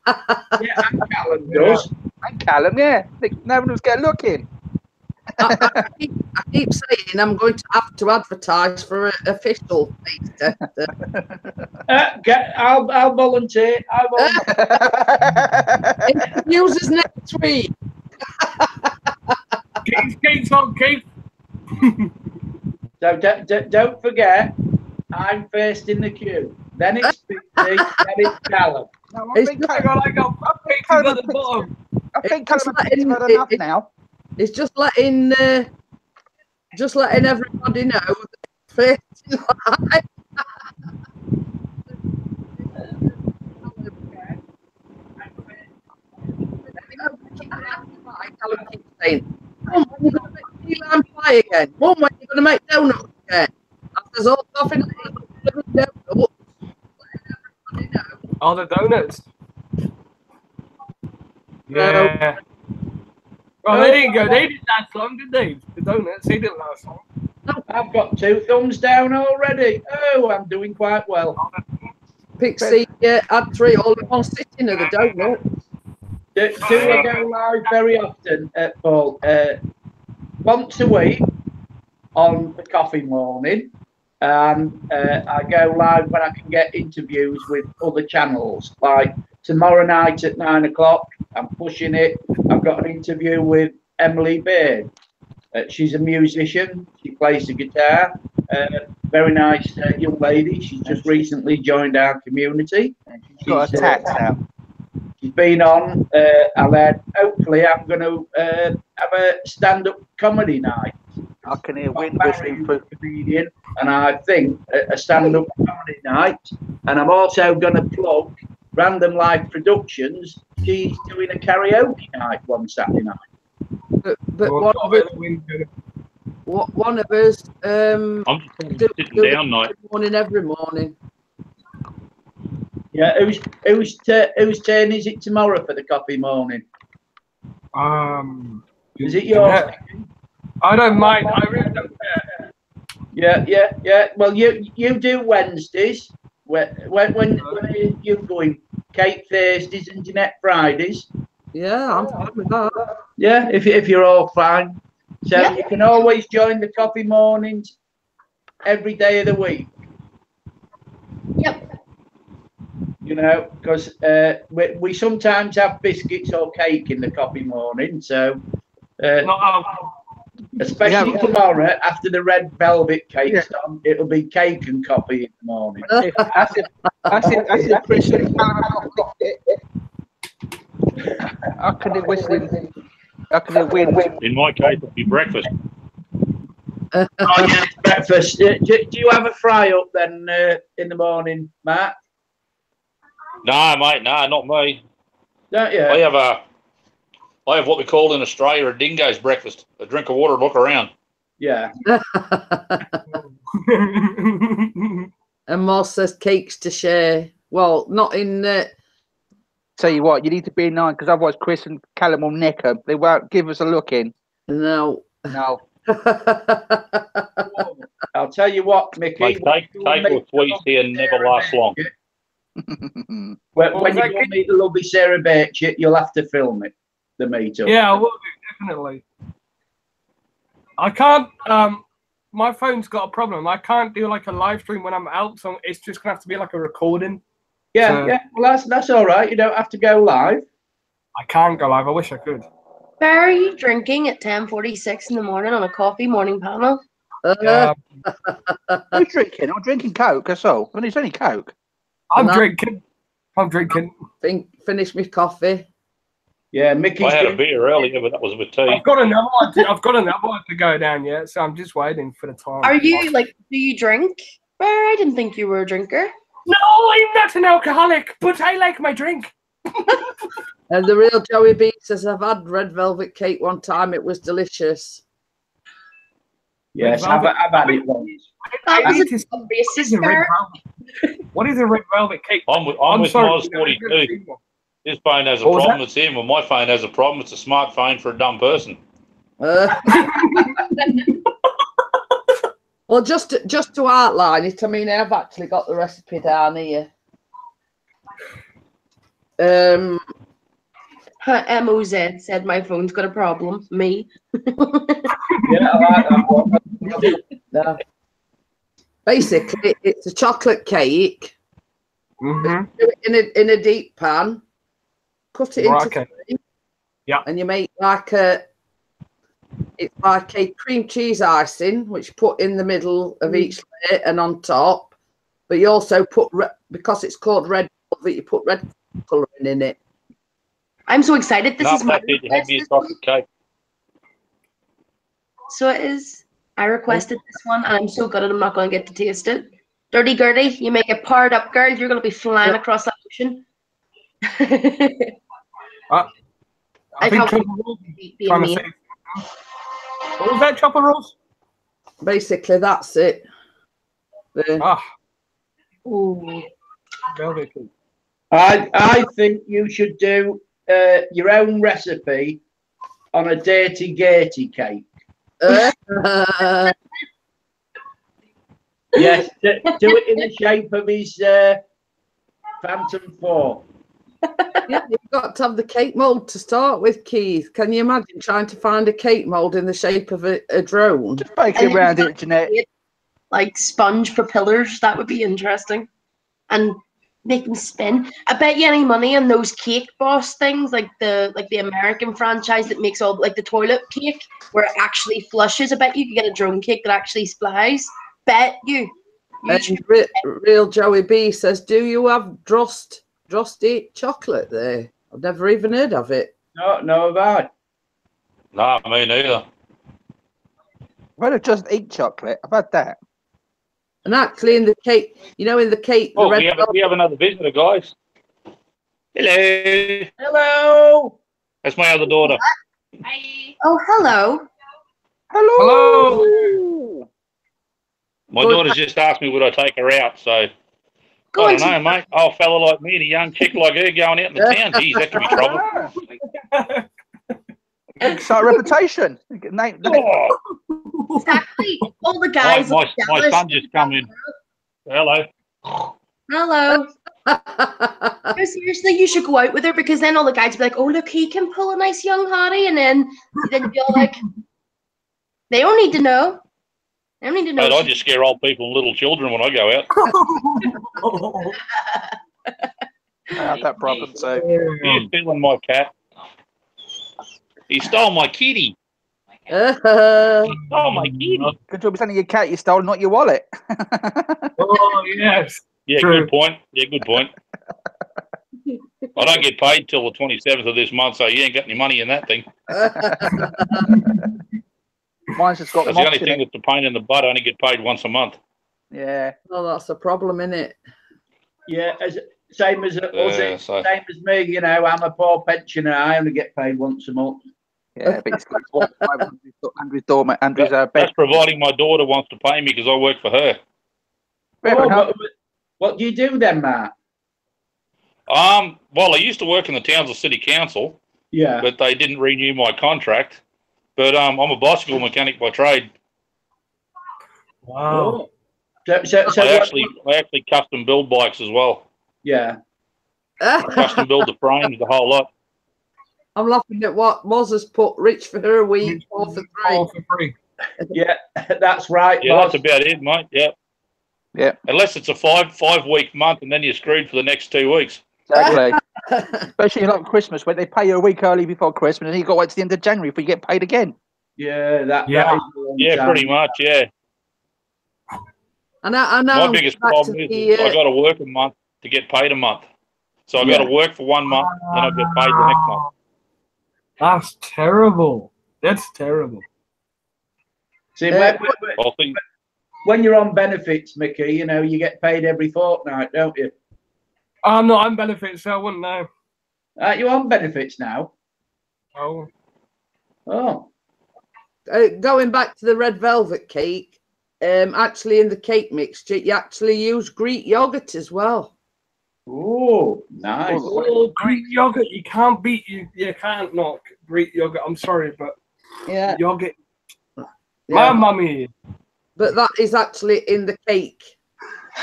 and Callum does. And Callum, yeah. No one was getting looking. I keep saying I'm going to have to advertise for an official taste tester. I'll volunteer. Users next week. Kate's on, Kate. So don't forget, I'm first in the queue. Then it's Pixie, then it's Callum. No, It's I think not- Callum- I got think Kate's Callum at the bottom. I think It's Callum like and Pixie in- have had enough it- now. It's just letting everybody know that first in line. Callum keeps saying, Mum, when you going to make key lime pie again? Mum, when you going to make donuts again? After all coughing donuts, Oh, the donuts. Yeah. Well, they didn't go. They didn't last long, did they? The donuts, they didn't last long. I've got 2 thumbs down already. Oh, I'm doing quite well. Pixie had 3 all in one sitting of the donuts. Do I go live very often at Paul? Once a week on the coffee morning, and I go live when I can get interviews with other channels. Like tomorrow night at 9 o'clock, I'm pushing it. I've got an interview with Emily Beard. She's a musician. She plays the guitar. Very nice young lady. She's just recently joined our community. She's got a tax now. She's been on, and then hopefully I'm going to have a stand-up comedy night. I can hear wind I'm whistling through. a comedian, and I think a stand-up comedy night. And I'm also going to plug Random Life Productions. She's doing a karaoke night one Saturday night. But Well, one of us I'm just sitting down, night. every morning. Yeah, whose turn is it tomorrow for the coffee morning? Is it yours? Yeah. I don't mind. I really don't care. Yeah. Well, you do Wednesdays. When are you going? Kate Thursdays and Jeanette Fridays. Yeah, I'm fine with that. Yeah, if you're all fine. So Yeah. you can always join the coffee mornings every day of the week. Yep. You know, because we sometimes have biscuits or cake in the coffee morning. So, especially tomorrow after the red velvet cake's on, it'll be cake and coffee in the morning. That's it, Christian. I can hear whistling. I can hear wind. In my case, it'll be breakfast. Oh, yeah, it's breakfast. Do you have a fry up then in the morning, Matt? No, mate, no, not me. Don't you? I have what we call in Australia a dingo's breakfast. A drink of water, look around. Yeah. And Moss says cakes to share. Well, not in. Tell you what, you need to be in line because otherwise Chris and Callum will nick them. They won't give us a look in. No. No. I'll tell you what, Mickey. Mate, cake or sweets here never last long. When you go meet the lovely Sarah Birch, you'll have to film it, the meetup. Yeah, I will do, definitely. I can't. My phone's got a problem. I can't do like a live stream when I'm out, so it's just gonna have to be like a recording. Yeah, yeah. Well, that's all right. You don't have to go live. I can't go live. I wish I could. Where are you drinking at 10:46 in the morning on a coffee morning panel? Yeah, Who's drinking? I'm drinking Coke, that's all. It's only Coke. I'm No. drinking. I'm drinking. Finish my coffee. Yeah, Mickey's I had a doing- beer earlier, but that was with tea. I've got another one. I've got another one to go down yet, so I'm just waiting for the time. Are you like? Do you drink? Where I didn't think you were a drinker. No, I'm not an alcoholic, but I like my drink. And the real Joey B says, I've had red velvet cake one time. It was delicious. Yes, I've had it once. That was need to- a What racist is a red start. velvet? What is a red velvet cake? I'm with sorry, Miles I've never 42. seen one. His phone has a What was problem. It's him. When my phone has a problem, it's a smartphone for a dumb person. Well, just to outline it, I mean, I've actually got the recipe down here. MOZ said my phone's got a problem. Me. Yeah, I like that one. No. Basically, it's a chocolate cake. Mhm. Do it in a deep pan. Cut it Right, into okay. three. Yeah. And you make like a. It's like a cream cheese icing, which you put in the middle of each layer and on top. But you also put, because it's called red velvet, you put red colouring in it. I'm so excited. This No, is my Pat did have request me a this chocolate week. cake. So it is. I requested this one, and I'm so gutted I'm not going to get to taste it. Dirty Gertie, you make it powered up, girl. You're going to be flying across that ocean. I think Chopper Rose is trying to say. What was that, Chopper Rose? Basically, that's it. Ah, Ooh. velvet cake. I think you should do your own recipe on a dirty Gertie cake. Yes, do it in the shape of his Phantom 4. Yeah, you've got to have the cake mould to start with, Keith. Can you imagine trying to find a cake mould in the shape of a drone? Just bake it around it, Jeanette. Like sponge propellers, that would be interesting. And make them spin. I bet you any money on those Cake Boss things, like the American franchise that makes all like the toilet cake where it actually flushes. I bet you could get a drone cake that actually splies. Bet you. And Real Joey B says, "Do you have Drost chocolate there? I've never even heard of it." No, have I? No, me neither. Well, Just Eat chocolate. I've had that. And actually, in the cake, in the cake, Oh, the red we have another visitor, guys. Hello. Hello. That's my other daughter. Hi. Oh, hello. Hello. My daughter's just asked me would I take her out, so Go I on. don't know, mate. Old fella like me and a young chick like her going out in the town, geez, that could be trouble. Start reputation. Oh, Exactly. All the guys. my son just come in. Hello. Hello. No, seriously, you should go out with her because then all the guys will be like, "Oh, look, he can pull a nice young hottie," and then you're like, "They don't need to know. They don't need to know." Mate, I just scare old people and little children when I go out. I have that problem too. He's stealing my cat. He stole my kitty. He stole my kitty. Good job sending your cat you stole, not your wallet. Oh, yes. Yeah, True. good point. Yeah, good point. I don't get paid till the 27th of this month, so you ain't got any money in that thing. Mine's just got That's the only mops in thing it. that's a pain in the butt. I only get paid once a month. Yeah. Well, that's a problem, isn't it? Yeah, same as us, so- same as me. I'm a poor pensioner. I only get paid once a month. Yeah, but it's got Andrew's dormant. Andrew's bed. That's providing my daughter wants to pay me because I work for her. Fair enough. What do you do then, Matt? Well, I used to work in the Townsville City Council, Yeah. but they didn't renew my contract. But I'm a bicycle mechanic by trade. Wow. So I actually custom build bikes as well. yeah. Custom build the frames, the whole lot. I'm laughing at what Moz has put. Rich for her a week, all for three. All for free. Yeah, that's right. Yeah, boss. that's about it, mate. Yeah. Yeah. Unless it's a five-week month, and then you're screwed for the next 2 weeks. Exactly. Especially like Christmas, where they pay you a week early before Christmas, and then you got to wait to the end of January before you get paid again. Yeah, that Yeah. is a long Yeah, time. pretty much. Yeah. And I know. My biggest back to problem the, is I got to work a month to get paid a month. So I got to work for 1 month, then I get paid the next month. That's terrible. That's terrible. See, Uh, I think when you're on benefits, Mickey, you get paid every fortnight, don't you? I'm not on benefits, so I wouldn't know. You're on benefits now. Oh. Oh, going back to the red velvet cake, actually in the cake mixture, you actually use Greek yogurt as well. oh, nice. Oh, Greek yogurt. You can't beat you. You can't knock Greek yogurt. I'm sorry, but Yeah. yogurt. Yeah. My mummy. But that is actually in the cake.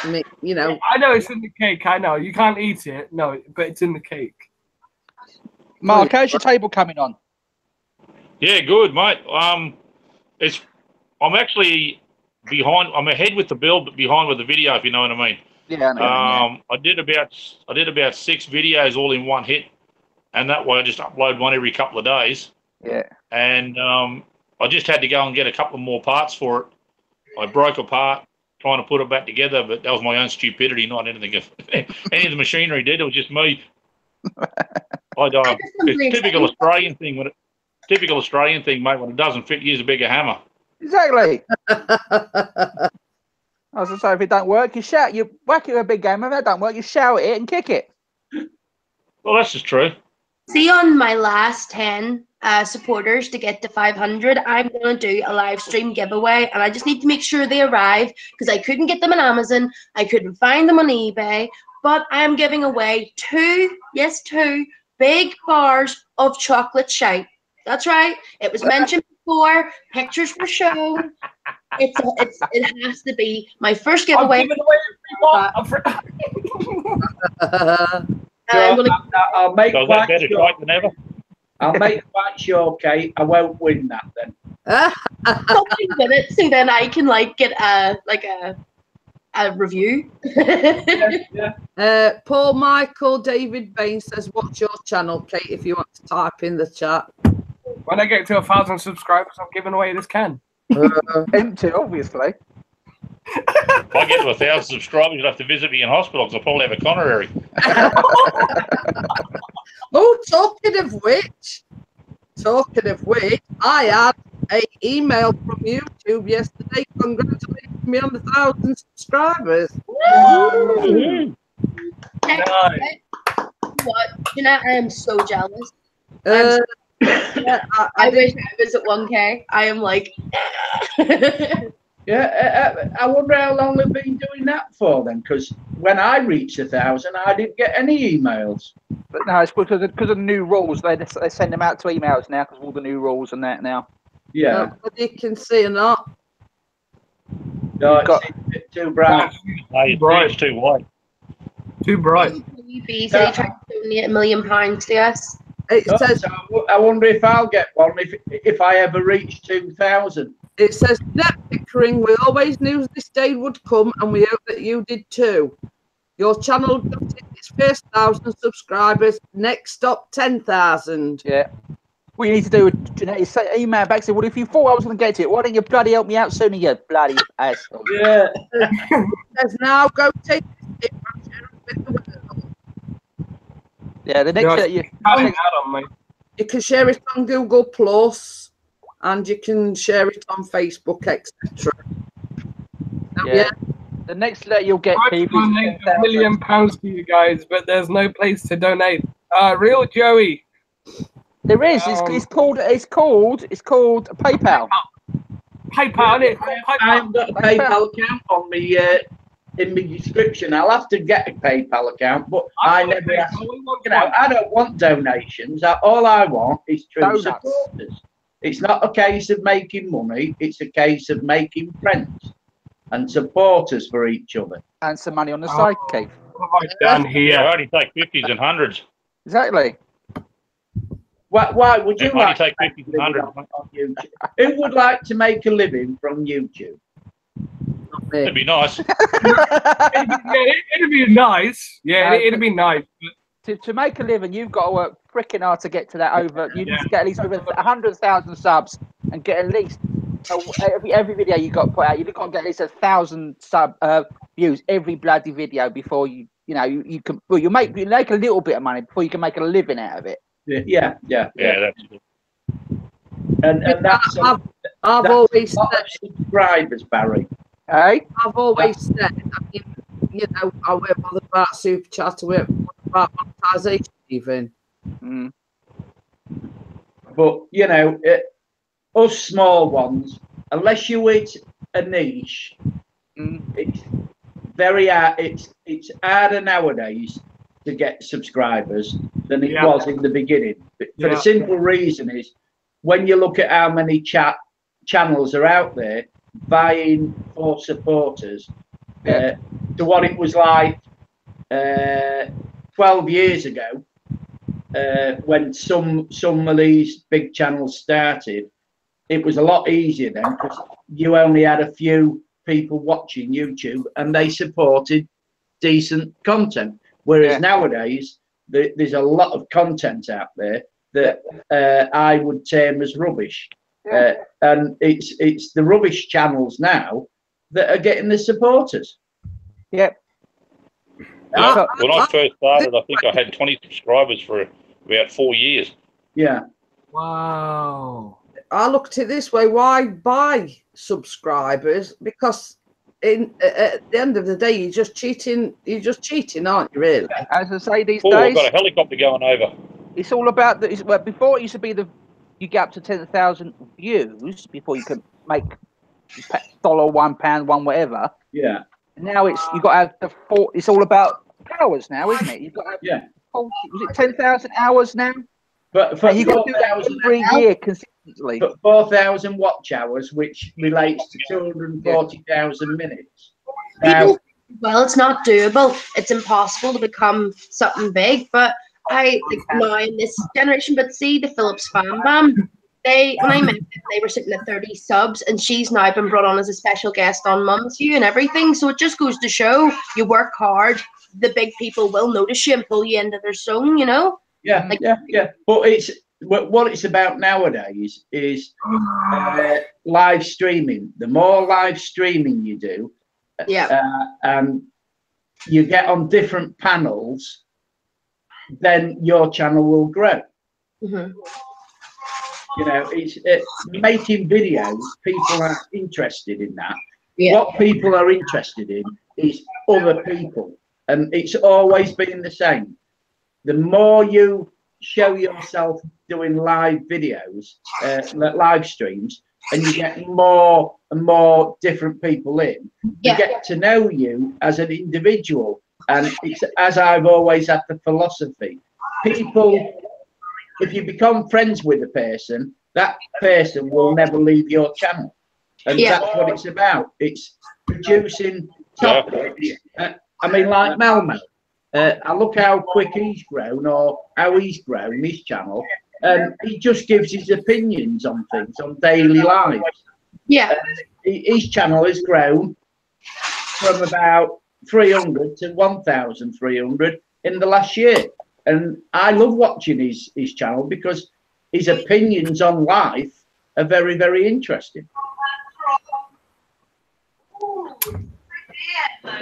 I know it's in the cake. I know. You can't eat it. No, but it's in the cake. Mark, how's your table coming on? yeah, good, mate. I'm actually behind. I'm ahead with the build, but behind with the video, if you know what I mean. Yeah, I know. I did about 6 videos all in one hit, and that way I just upload one every couple of days. Yeah. And I just had to go and get a couple more parts for it. I broke apart trying to put it back together, but that was my own stupidity, not anything. Any of the machinery did. It was just me. It's typical Australian thing. Typical Australian thing, mate. When it doesn't fit, use a bigger hammer. Exactly. I was going to say, if it don't work, you shout. You whack it with a big hammer. If it don't work, you shout it and kick it. Well, that's just true. See, on my last 10 supporters to get to 500, I'm going to do a live stream giveaway, and I just need to make sure they arrive because I couldn't get them on Amazon. I couldn't find them on eBay, but I'm giving away two big bars of chocolate shite. That's right. It was mentioned before. Pictures were shown. It has to be my first giveaway. I'm giving away I'll make So quite better sure. than ever. I'll make quite sure, Kate. I won't win that then. Something with it, so then I can get a review. Paul Michael David Bain says, "What's your channel, Kate?" If you want to type in the chat. When I get to 1,000 subscribers, I'm giving away this can. Empty, obviously. If I get to 1,000 subscribers, you'll have to visit me in hospital because I'll probably have a coronary. Oh, talking of which, I had an email from YouTube yesterday congratulating me on the 1,000 subscribers. Woo! Nice. What? You know, I am so jealous. Yeah, I wish I was at 1K. I am like. Yeah, I wonder how long they've been doing that for then, because when I reached 1,000, I didn't get any emails. But no, it's because of the new rules. They send them out to emails now because of all the new rules and that now. Yeah. Whether you can see or not. No, it's too bright. It's too white. Too bright. UB said he tried to donate £1 million to us. It says, So I wonder if I'll get one if I ever reach 2,000. it says, Net Pickering, we always knew this day would come and we hope that you did too. Your channel got its first 1,000 subscribers. Next stop, 10,000. Yeah. What you need to do is say, email back, say, well, if you thought I was going to get to it, why don't you bloody help me out sooner, you bloody asshole? Yeah. It says, now go take this tip and share it with the world. Yeah, the next Just cutting out on me. You can share it on Google Plus, and you can share it on Facebook, etc. Yeah. The next letter you'll get, I people, is donate £10,000. £1 million to you guys, but there's no place to donate. Real Joey. There is. It's called PayPal. PayPal, innit? I've got a PayPal account on me in my description. I'll have to get a PayPal account, but I never ask. I don't want donations. All I want is true Donuts. supporters. It's not a case of making money. It's a case of making friends and supporters for each other. And some money on the side, Keith. What have I done Yeah, here? I only take 50s and 100s. Exactly. Why would you I only like to take make 50s a and living 100s. on YouTube? Who would like to make a living from YouTube? That'd be nice. It'd be nice. Yeah, it'd be nice. To make a living, you've got to work freaking hard to get to that over. You need to get at least over 100,000 subs and get at least every video you got to put out. You've got to get at least 1,000 views every bloody video before you can. Well, you make a little bit of money before you can make a living out of it. Yeah. Yeah, that's good. And that's I've that's always a lot said, of subscribers, Barry. Hey, I've always said, I mean, I won't bother about super chat, I won't bother about monetization even. mm. But us small ones, unless you hit a niche, it's very hard. It's harder nowadays to get subscribers than it was in the beginning. For the simple reason is, when you look at how many channels are out there vying for supporters, to what it was like 12 years ago, when some of these big channels started, it was a lot easier then because you only had a few people watching YouTube and they supported decent content. Whereas nowadays, there's a lot of content out there that I would term as rubbish. And it's the rubbish channels now that are getting the supporters. Yep. Yeah. When I first started, I think I had 20 subscribers for about 4 years. Yeah. Wow. I looked at it this way: why buy subscribers? Because at the end of the day, you're just cheating. You're just cheating, aren't you? Really? As I say these Oh, I've days, got a helicopter going over. it's all about the. Well, before it used to be you get up to 10,000 views before you can make $1, £1, one whatever. Yeah. Now you got to have the four. It's all about hours now, isn't it? You've got to have 40, was it 10,000 hours now? But for you got to do that every year consistently. But 4,000 watch hours, which relates to 240,000 minutes. Now, Well, it's not doable. It's impossible to become something big. But I now in this generation, but see the Phillips Fan Bam. When I met them, they were sitting at 30 subs, and she's now been brought on as a special guest on Mum's You and everything. So it just goes to show you work hard, the big people will notice you and pull you into their zone, you know? Yeah. But what it's about nowadays is live streaming. The more live streaming you do, you get on different panels, then your channel will grow. Mm-hmm. You know, it's making videos. People are interested in that. Yeah. What people are interested in is other people, and it's always been the same. The more you show yourself doing live videos, live streams, and you get more and more different people in, you get to know you as an individual. And it's as I've always had the philosophy: people, if you become friends with a person, that person will never leave your channel. And that's what it's about. It's producing topics. I mean, like Melmo. I look how quick he's grown, or how he's grown his channel. He just gives his opinions on things on daily lives. Yeah. His channel has grown from about 300 to 1,300 in the last year. And I love watching his channel because his opinions on life are very, very interesting.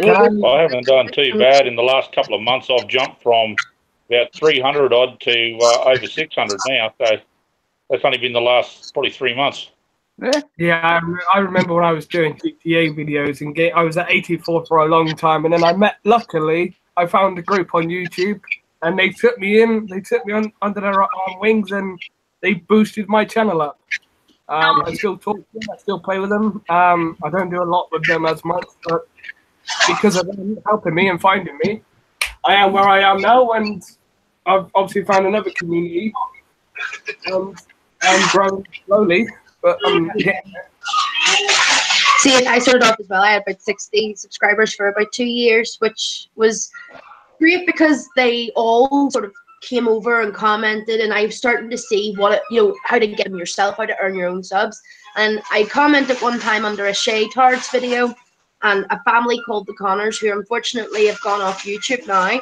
I haven't done too bad in the last couple of months. I've jumped from about 300 odd to over 600 now. So that's only been the last probably 3 months. Yeah, I remember when I was doing GTA videos and I was at 84 for a long time, and then luckily I found a group on YouTube, and they took me in. They took me under their wings, and they boosted my channel up. I still talk to them. I still play with them. I don't do a lot with them as much, but because of them helping me and finding me, I am where I am now, and I've obviously found another community. I'm growing slowly, but I'm getting there. See, I started off as well. I had about 60 subscribers for about 2 years, which was great because they all sort of came over and commented, and I was starting to see how to get them yourself, how to earn your own subs. And I commented one time under a Shay Tards video, and a family called the Connors, who unfortunately have gone off YouTube now.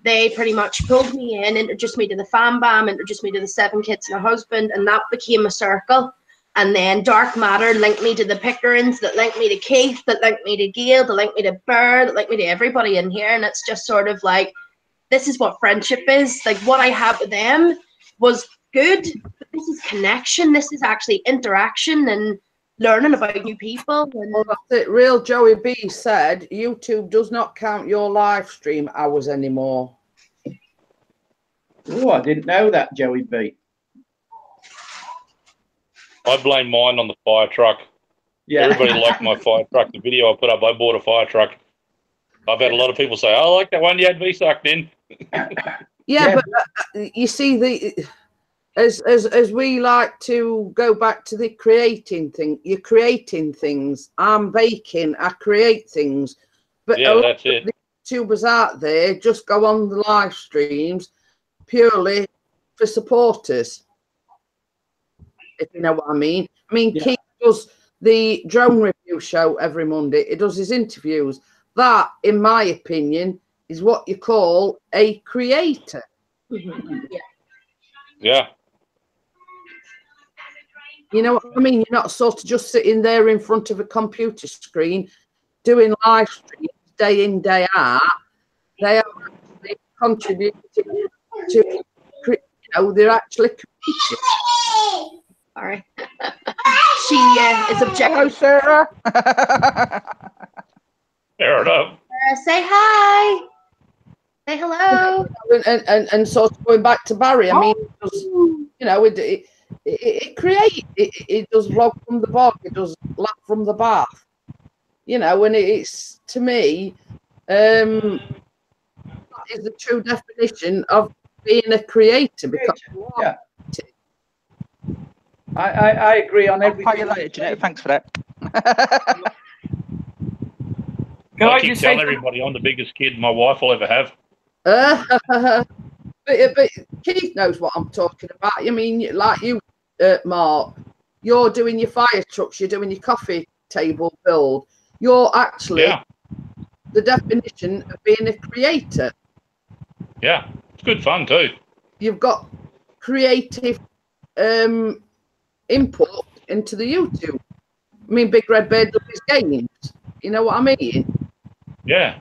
They pretty much pulled me in, introduced me to the Fan Bam, introduced me to the 7 Kids and a Husband, and that became a circle. And then Dark Matter linked me to the Pickerins, that linked me to Keith, that linked me to Gail, that linked me to Burr, that linked me to everybody in here. And it's just sort of like, this is what friendship is. Like, what I had with them was good, but this is connection. This is actually interaction and learning about new people. And well, that's it. Real Joey B said YouTube does not count your live stream hours anymore. Oh, I didn't know that, Joey B. I blame mine on the fire truck. Yeah. Everybody liked my fire truck. The video I put up, I bought a fire truck. I've had a lot of people say, "I like that one you had me sucked in." Yeah, but you see, as we like to go back to the creating thing, you're creating things. I'm baking, I create things. But yeah, that's it. The YouTubers out there just go on the live streams purely for supporters, if you know what I mean. I mean, Keith does the drone review show every Monday. He does his interviews. That, in my opinion, is what you call a creator. mm-hmm. Yeah. You know what I mean? You're not sort of just sitting there in front of a computer screen doing live streams day in, day out. They are actually contributing to, you know, they're actually creating. Sorry. She is Hello, objective. Sarah. Fair enough. Say hi. Say hello. And sort of going back to Barry, I mean, it does, you know, it creates, it does vlog from the bog, it does laugh from the bath, you know, and it's, to me, that is the true definition of being a creator, because Yeah. I agree on I'll everything. pay you later, Jeanette. Thanks for that. Can I I keep just telling say, everybody I'm the biggest kid my wife will ever have. but Keith knows what I'm talking about. I mean, like you, Mark, you're doing your fire trucks, you're doing your coffee table build. You're actually the definition of being a creator. Yeah, it's good fun too. You've got creative input into the YouTube. I mean, Big Red Bear does his games. You know what I mean? Yeah.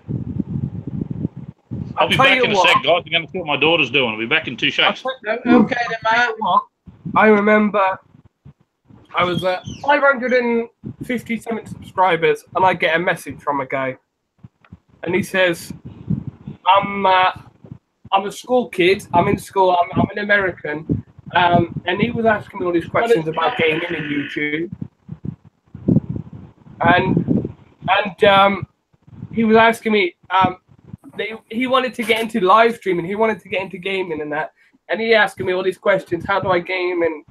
I'll be tell back you in a what. sec, guys. I'm going to see what my daughter's doing. I'll be back in 2 shakes. Okay, then, Matt. I remember I was at 557 subscribers, and I get a message from a guy, and he says, "I'm a school kid. I'm in school. I'm an American." And he was asking me all these questions about gaming and YouTube, and he was asking me. He wanted to get into live streaming. He wanted to get into gaming and that. And he asking me all these questions. How do I game and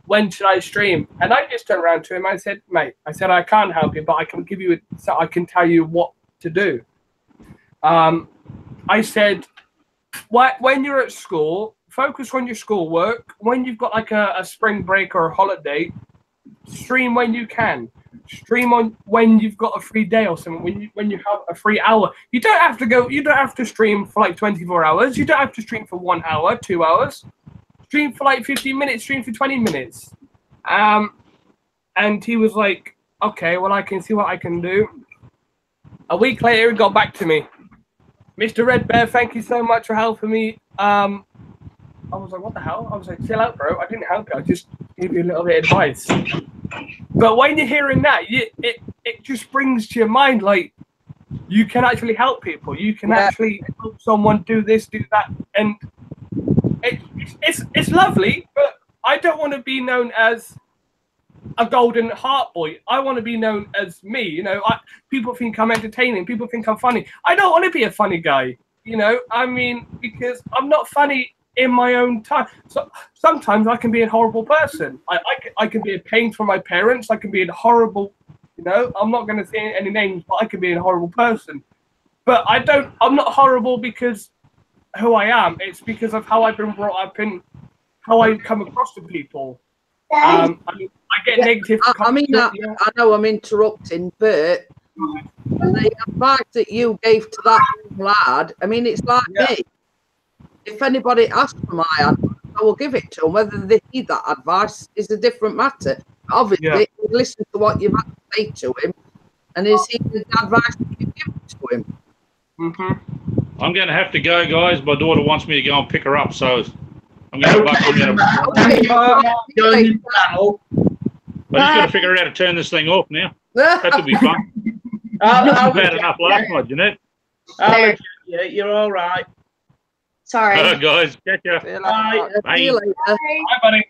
when should I stream? And I just turned around to him. I said, mate, I can't help you, but I can give you, I can tell you what to do. I said, when you're at school, focus on your schoolwork. When you've got like a spring break or a holiday, stream when you can. Stream on when you've got a free day or something, when you have a free hour. You don't have to stream for like 24 hours. You don't have to stream for 1 hour, 2 hours. Stream for like 15 minutes, stream for 20 minutes. And he was like, okay, well, I can see what I can do. A week later, he got back to me. Mr. Red Bear, thank you so much for helping me. I was like, what the hell? I was like, chill out, bro. I didn't help you. I just gave you a little bit of advice. But when you're hearing that, it just brings to your mind, like, you can actually help people. You can actually help someone do this, do that. And it's lovely, but I don't want to be known as a golden heart boy. I want to be known as me. You know, people think I'm entertaining. People think I'm funny. I don't want to be a funny guy. You know, I mean, because I'm not funny in my own time. So sometimes I can be a horrible person. I can be a pain for my parents. I can be a horrible, you know, I'm not going to say any names, but I can be a horrible person. But I'm not horrible because who I am. It's because of how I've been brought up and how I come across to people. I get negative. I mean, I know I'm interrupting, but the advice that you gave to that lad, I mean, it's like me. If anybody asks for my advice, I will give it to them. Whether they need that advice is a different matter. Obviously, listen to what you've had to say to him, and is he the advice that you give to him? Mm-hmm. I'm going to have to go, guys. My daughter wants me to go and pick her up, so I'm going to buck in a minute. I just got to figure out how to turn this thing off now. That could be fun. I've had enough last night, Jeanette. You're all right. Sorry. Guys, catch ya. Bye. See you later. Bye, buddy.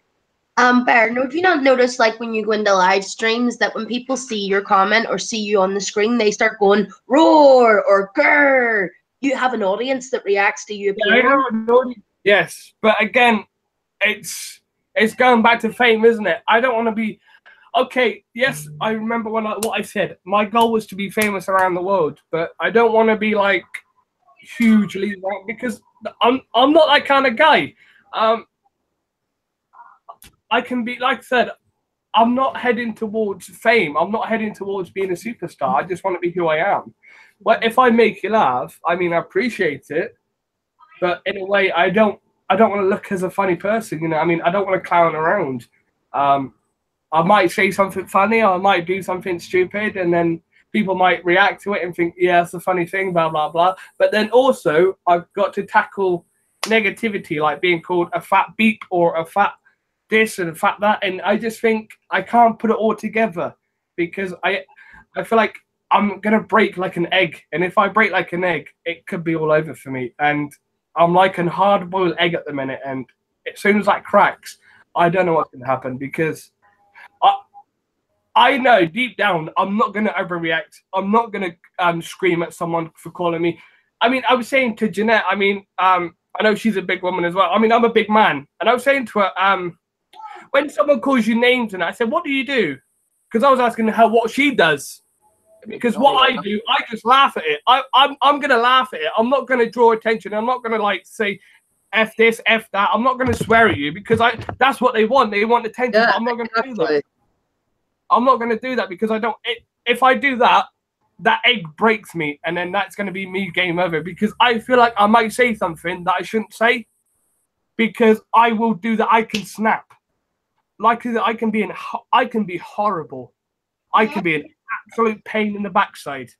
Bear, no, do you not notice, like, when you go into live streams, that when people see your comment or see you on the screen, they start going roar or grrr? You have an audience that reacts to you. Yes, but again, it's going back to fame, isn't it? I don't want to be. Okay, yes, I remember what I said. My goal was to be famous around the world, but I don't want to be like hugely, because I'm not that kind of guy. I can be, like I said, I'm not heading towards fame. I'm not heading towards being a superstar. I just want to be who I am. But if I make you laugh, I mean, I appreciate it. But in a way, I don't want to look as a funny person. You know, I mean, I don't want to clown around. I might say something funny, or I might do something stupid, and then people might react to it and think, yeah, it's a funny thing, blah, blah, blah. But then also, I've got to tackle negativity, like being called a fat beep or a fat this and a fat that. And I just think I can't put it all together, because I feel like I'm going to break like an egg. And if I break like an egg, it could be all over for me. And I'm like a hard-boiled egg at the minute. And as soon as that cracks, I don't know what's going to happen, because I know deep down I'm not going to overreact. I'm not going to scream at someone for calling me. I mean, I was saying to Jeanette, I mean, I know she's a big woman as well. I mean, I'm a big man. And I was saying to her, when someone calls you names, and I said, what do you do? Because I was asking her what she does. Because what I do, I just laugh at it. I'm going to laugh at it. I'm not going to draw attention. I'm not going to like say, F this, F that. I'm not going to swear at you, because that's what they want. They want attention, but I'm not going to do that. I'm not going to do that, because I don't. If I do that, that egg breaks me, and then that's going to be me game over, because I feel like I might say something that I shouldn't say, because I will do that. I can snap. Like I can be horrible. I can be an absolute pain in the backside.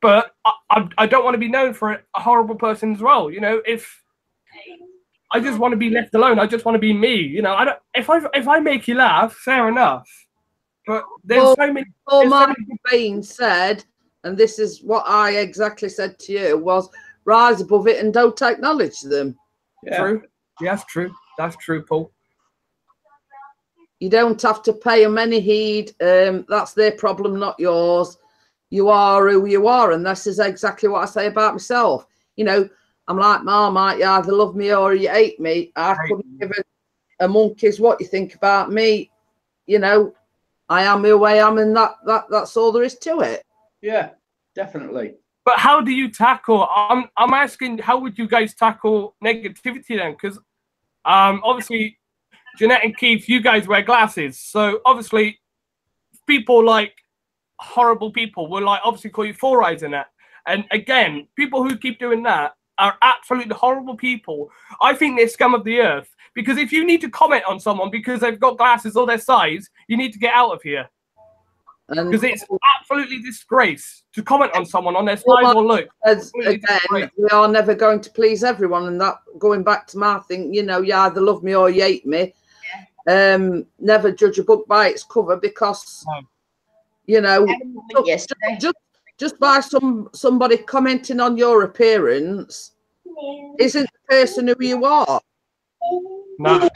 But I don't want to be known for a horrible person as well. You know, if I just want to be left alone, I just want to be me. You know, I don't. If I make you laugh, fair enough. But there's so many. All my brain said, and this is what I exactly said to you, was rise above it and don't acknowledge them. Yeah. True. Yeah, that's true. That's true, Paul. You don't have to pay them any heed. That's their problem, not yours. You are who you are, and this is exactly what I say about myself. You know, I'm like Marmite. You either love me or you hate me. I couldn't give a monkey's what you think about me. You know, I am who I am, and that's all there is to it. Yeah, definitely. But how do you tackle? I'm asking, how would you guys tackle negativity then? Because obviously, Jeanette and Keith, you guys wear glasses, so obviously, people like horrible people will like obviously call you four eyes and that. And again, people who keep doing that are absolutely horrible people. I think they're scum of the earth, because if you need to comment on someone because they've got glasses or their size, you need to get out of here. Because it's absolutely disgrace to comment on someone on their size or look. Again, we are never going to please everyone, and that, going back to my thing, you know, you either love me or you hate me. Never judge a book by its cover, because you know, just by somebody commenting on your appearance isn't the person who you are. No.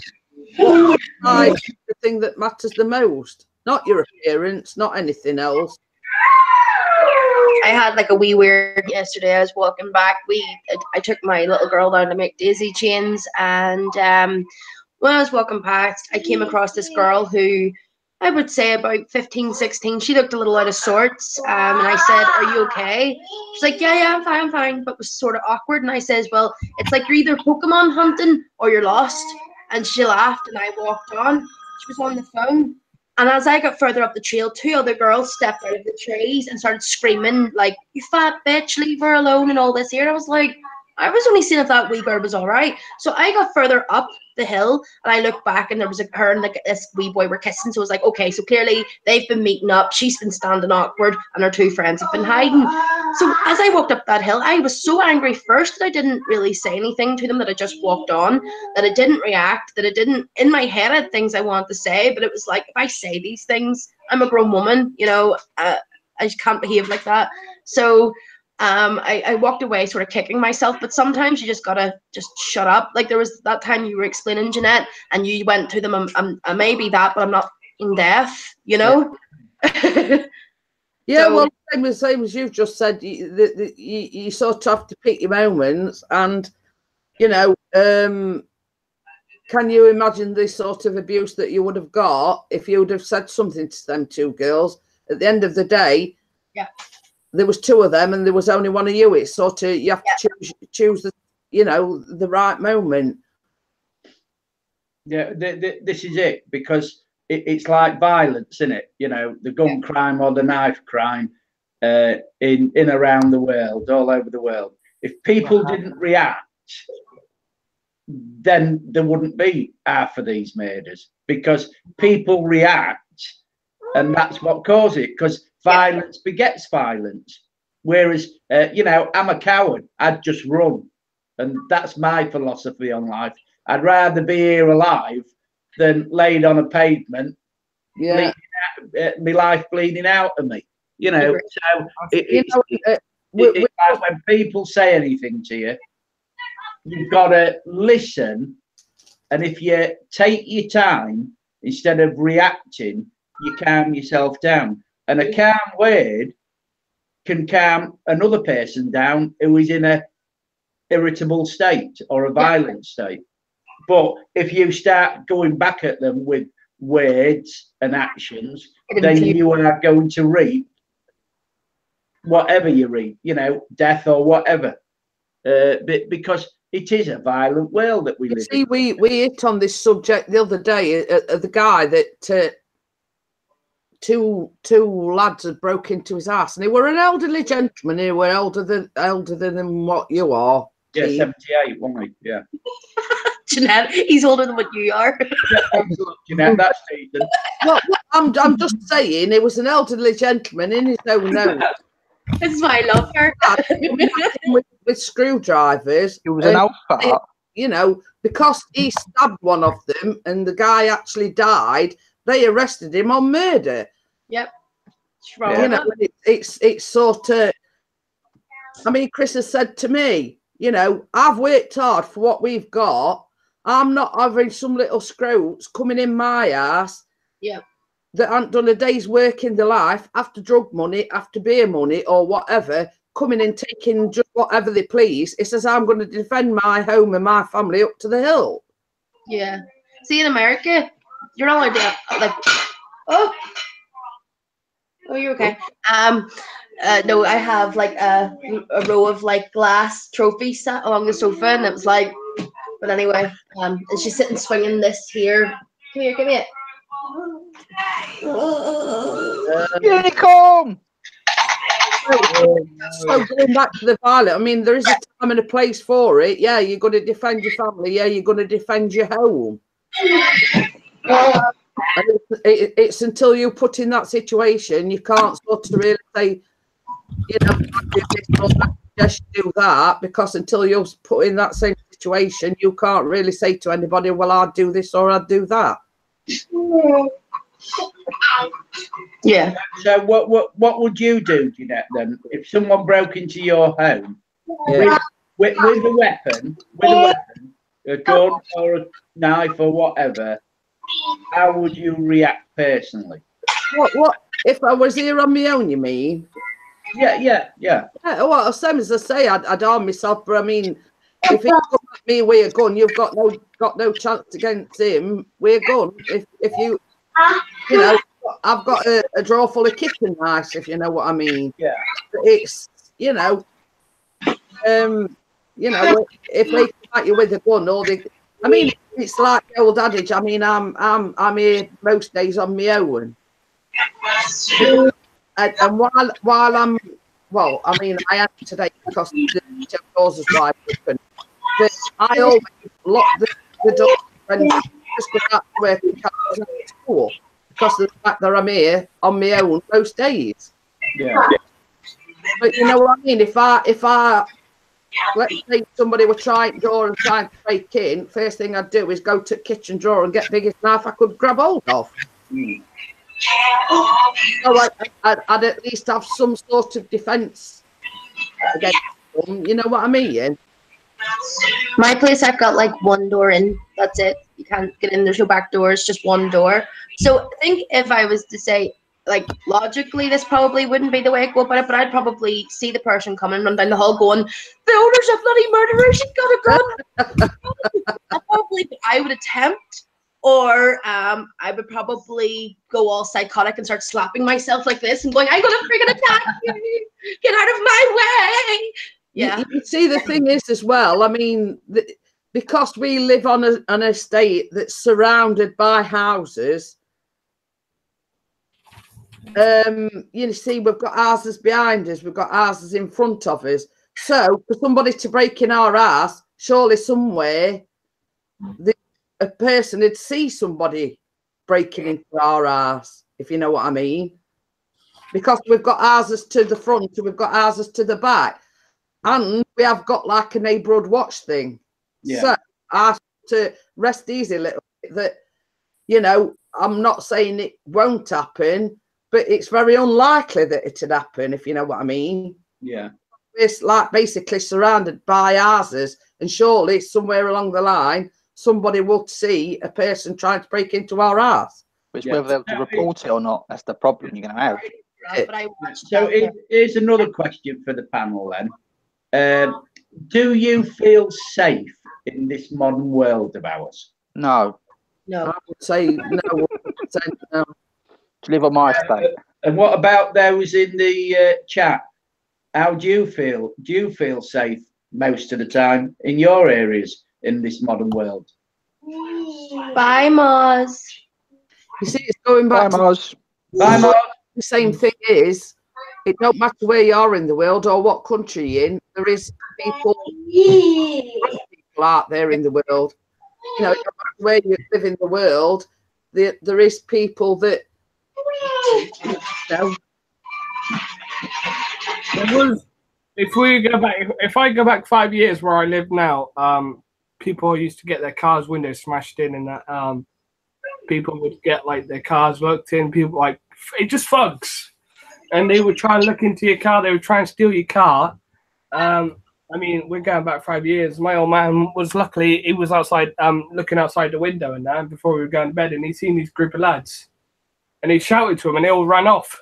What is the thing that matters the most? Not your appearance, not anything else. I had like a wee weird yesterday. I was walking back. I took my little girl down to make daisy chains, and when I was walking past, I came across this girl who I would say about 15, 16. She looked a little out of sorts, and I said, "Are you okay?" She's like, "Yeah, I'm fine," but was sort of awkward. And I says, "Well, it's like you're either Pokemon hunting or you're lost." And she laughed, and I walked on. She was on the phone. And as I got further up the trail, two other girls stepped out of the trees and started screaming, like, "You fat bitch, leave her alone," and all this here. And I was like, I was only seeing if that wee girl was all right. So I got further up the hill, and I looked back, and there was her and like this wee boy were kissing. So I was like, okay, so clearly they've been meeting up. She's been standing awkward, and her two friends have been hiding. So as I walked up that hill, I was so angry first that I didn't really say anything to them, that I just walked on, that I didn't react, that I didn't, in my head, I had things I wanted to say, but it was like, if I say these things, I'm a grown woman, you know, I just can't behave like that. So I walked away sort of kicking myself, but sometimes you just gotta just shut up. Like there was that time you were explaining, Jeanette, and you went to them, I may be that, but I'm not in deaf, you know? Yeah, so, well, same as you've just said, you sort of have to pick your moments, and, you know, can you imagine the sort of abuse that you would have got if you would have said something to them two girls? At the end of the day, yeah, there was two of them and there was only one of you. It's sort of, you have to choose the, you know, the right moment. Yeah, this is it, because it's like violence, isn't it? You know, the gun crime or the knife crime in around the world, all over the world. If people didn't react, then there wouldn't be half of these murders, because people react and that's what causes it, because violence begets violence. Whereas, you know, I'm a coward. I'd just run. And that's my philosophy on life. I'd rather be here alive than laid on a pavement, my life bleeding out of me. You know, so it's like when people say anything to you, you've got to listen. And if you take your time, instead of reacting, you calm yourself down. And a calm word can calm another person down who is in a irritable state or a violent state. But if you start going back at them with words and actions, then you are going to reap whatever you reap, you know, death or whatever, because it is a violent world that we live in. We hit on this subject the other day. The guy that two lads had broke into his house, and they were an elderly gentleman. They were elder than what you are. Yeah, 78, wasn't he? Yeah. Jeanette, he's older than what you are. Jeanette, that's decent. Well, I'm just saying, it was an elderly gentleman in his own home. This is why I love her. with screwdrivers. It was an alpha. You know, because he stabbed one of them and the guy actually died, they arrested him on murder. Yep. You know, it's sort of, I mean, Chris has said to me, you know, I've worked hard for what we've got. I'm not having some little scroats coming in my ass. Yep. That haven't done a day's work in their life, after drug money, after beer money or whatever, coming and taking just whatever they please. It says I'm going to defend my home and my family up to the hill. Yeah. See, in America, you're not allowed to, like, oh, you're okay. No, I have like a row of like glass trophies sat along the sofa, and it was like, but anyway, and she's sitting swinging this here. Come here, give me it. Unicorn. So going back to the violence, I mean, there is a time and a place for it. Yeah, you're going to defend your family. Yeah, you're going to defend your home. And it's until you put in that situation, you can't sort of really say, you know, do this or that, yes, you do that, because until you're put in that same situation, you can't really say to anybody, well, I'd do this or I'd do that. Yeah. So what would you do, Jeanette, then, if someone broke into your home with a weapon, a gun or a knife or whatever? How would you react personally? What if I was here on my own, you mean? Yeah. Well, same as I say, I'd arm myself, but I mean, if he comes at me with a gun, you've got no chance against him with a gun. If you know, I've got a drawer full of kitchen knives, if you know what I mean. Yeah. It's, you know, if they come at you with a gun, I mean, it's like the old adage. I mean, I'm here most days on my own. And while I'm, well, I mean, I am today because the doors is wide open. But I always lock the door and just go back to work and come to school because of the fact that I'm here on my own most days. Yeah. But you know what I mean? If I let's say somebody were trying to break in, first thing I'd do is go to the kitchen drawer and get the biggest knife I could grab hold of. So I'd at least have some sort of defence against them, you know what I mean? My place, I've got like one door in, that's it. You can't get in, there's no back doors, just one door. So I think if I was to say, like, logically, this probably wouldn't be the way I go about it, but I'd probably see the person coming, run down the hall going, the owner's a bloody murderer, she's got a gun. I would attempt, or I would probably go all psychotic and start slapping myself like this and going, I'm going to freaking attack you, get out of my way. Yeah. You see, the thing is as well, I mean, because we live on an estate that's surrounded by houses, you see, we've got houses behind us, we've got houses in front of us. So for somebody to break in our house, surely somewhere a person would see somebody breaking into our house. if you know what I mean. Because we've got houses to the front and we've got houses to the back. And we have got like a neighbourhood watch thing. Yeah. So I have to rest easy a little bit that, you know, I'm not saying it won't happen, but it's very unlikely that it'd happen, if you know what I mean. Yeah. It's like basically surrounded by houses, and surely somewhere along the line, somebody will see a person trying to break into our house. Which whether they'll to report it or not, that's the problem you're going to have. But I watched So here's another question for the panel then. Do you feel safe in this modern world of ours? No. No. I would say no. No. To live on my estate. And what about those in the chat? How do you feel? Do you feel safe most of the time in your areas in this modern world? Bye, Moz. You see, it's going back Bye, to Moz. Bye, Mark. the same thing is, it don't matter where you are in the world or what country you're in, there is people out there in the world. You know, it don't matter where you live in the world, there is people that, you know. If I go back 5 years where I live now, people used to get their cars' windows smashed in, and that people would get like their cars looked in. People like it just thugs, and they would try and look into your car. They would try and steal your car. I mean, we're going back 5 years. My old man was luckily he was outside, looking outside the window and that before we were going to bed, and he seen these group of lads, and he shouted to them, and they all ran off.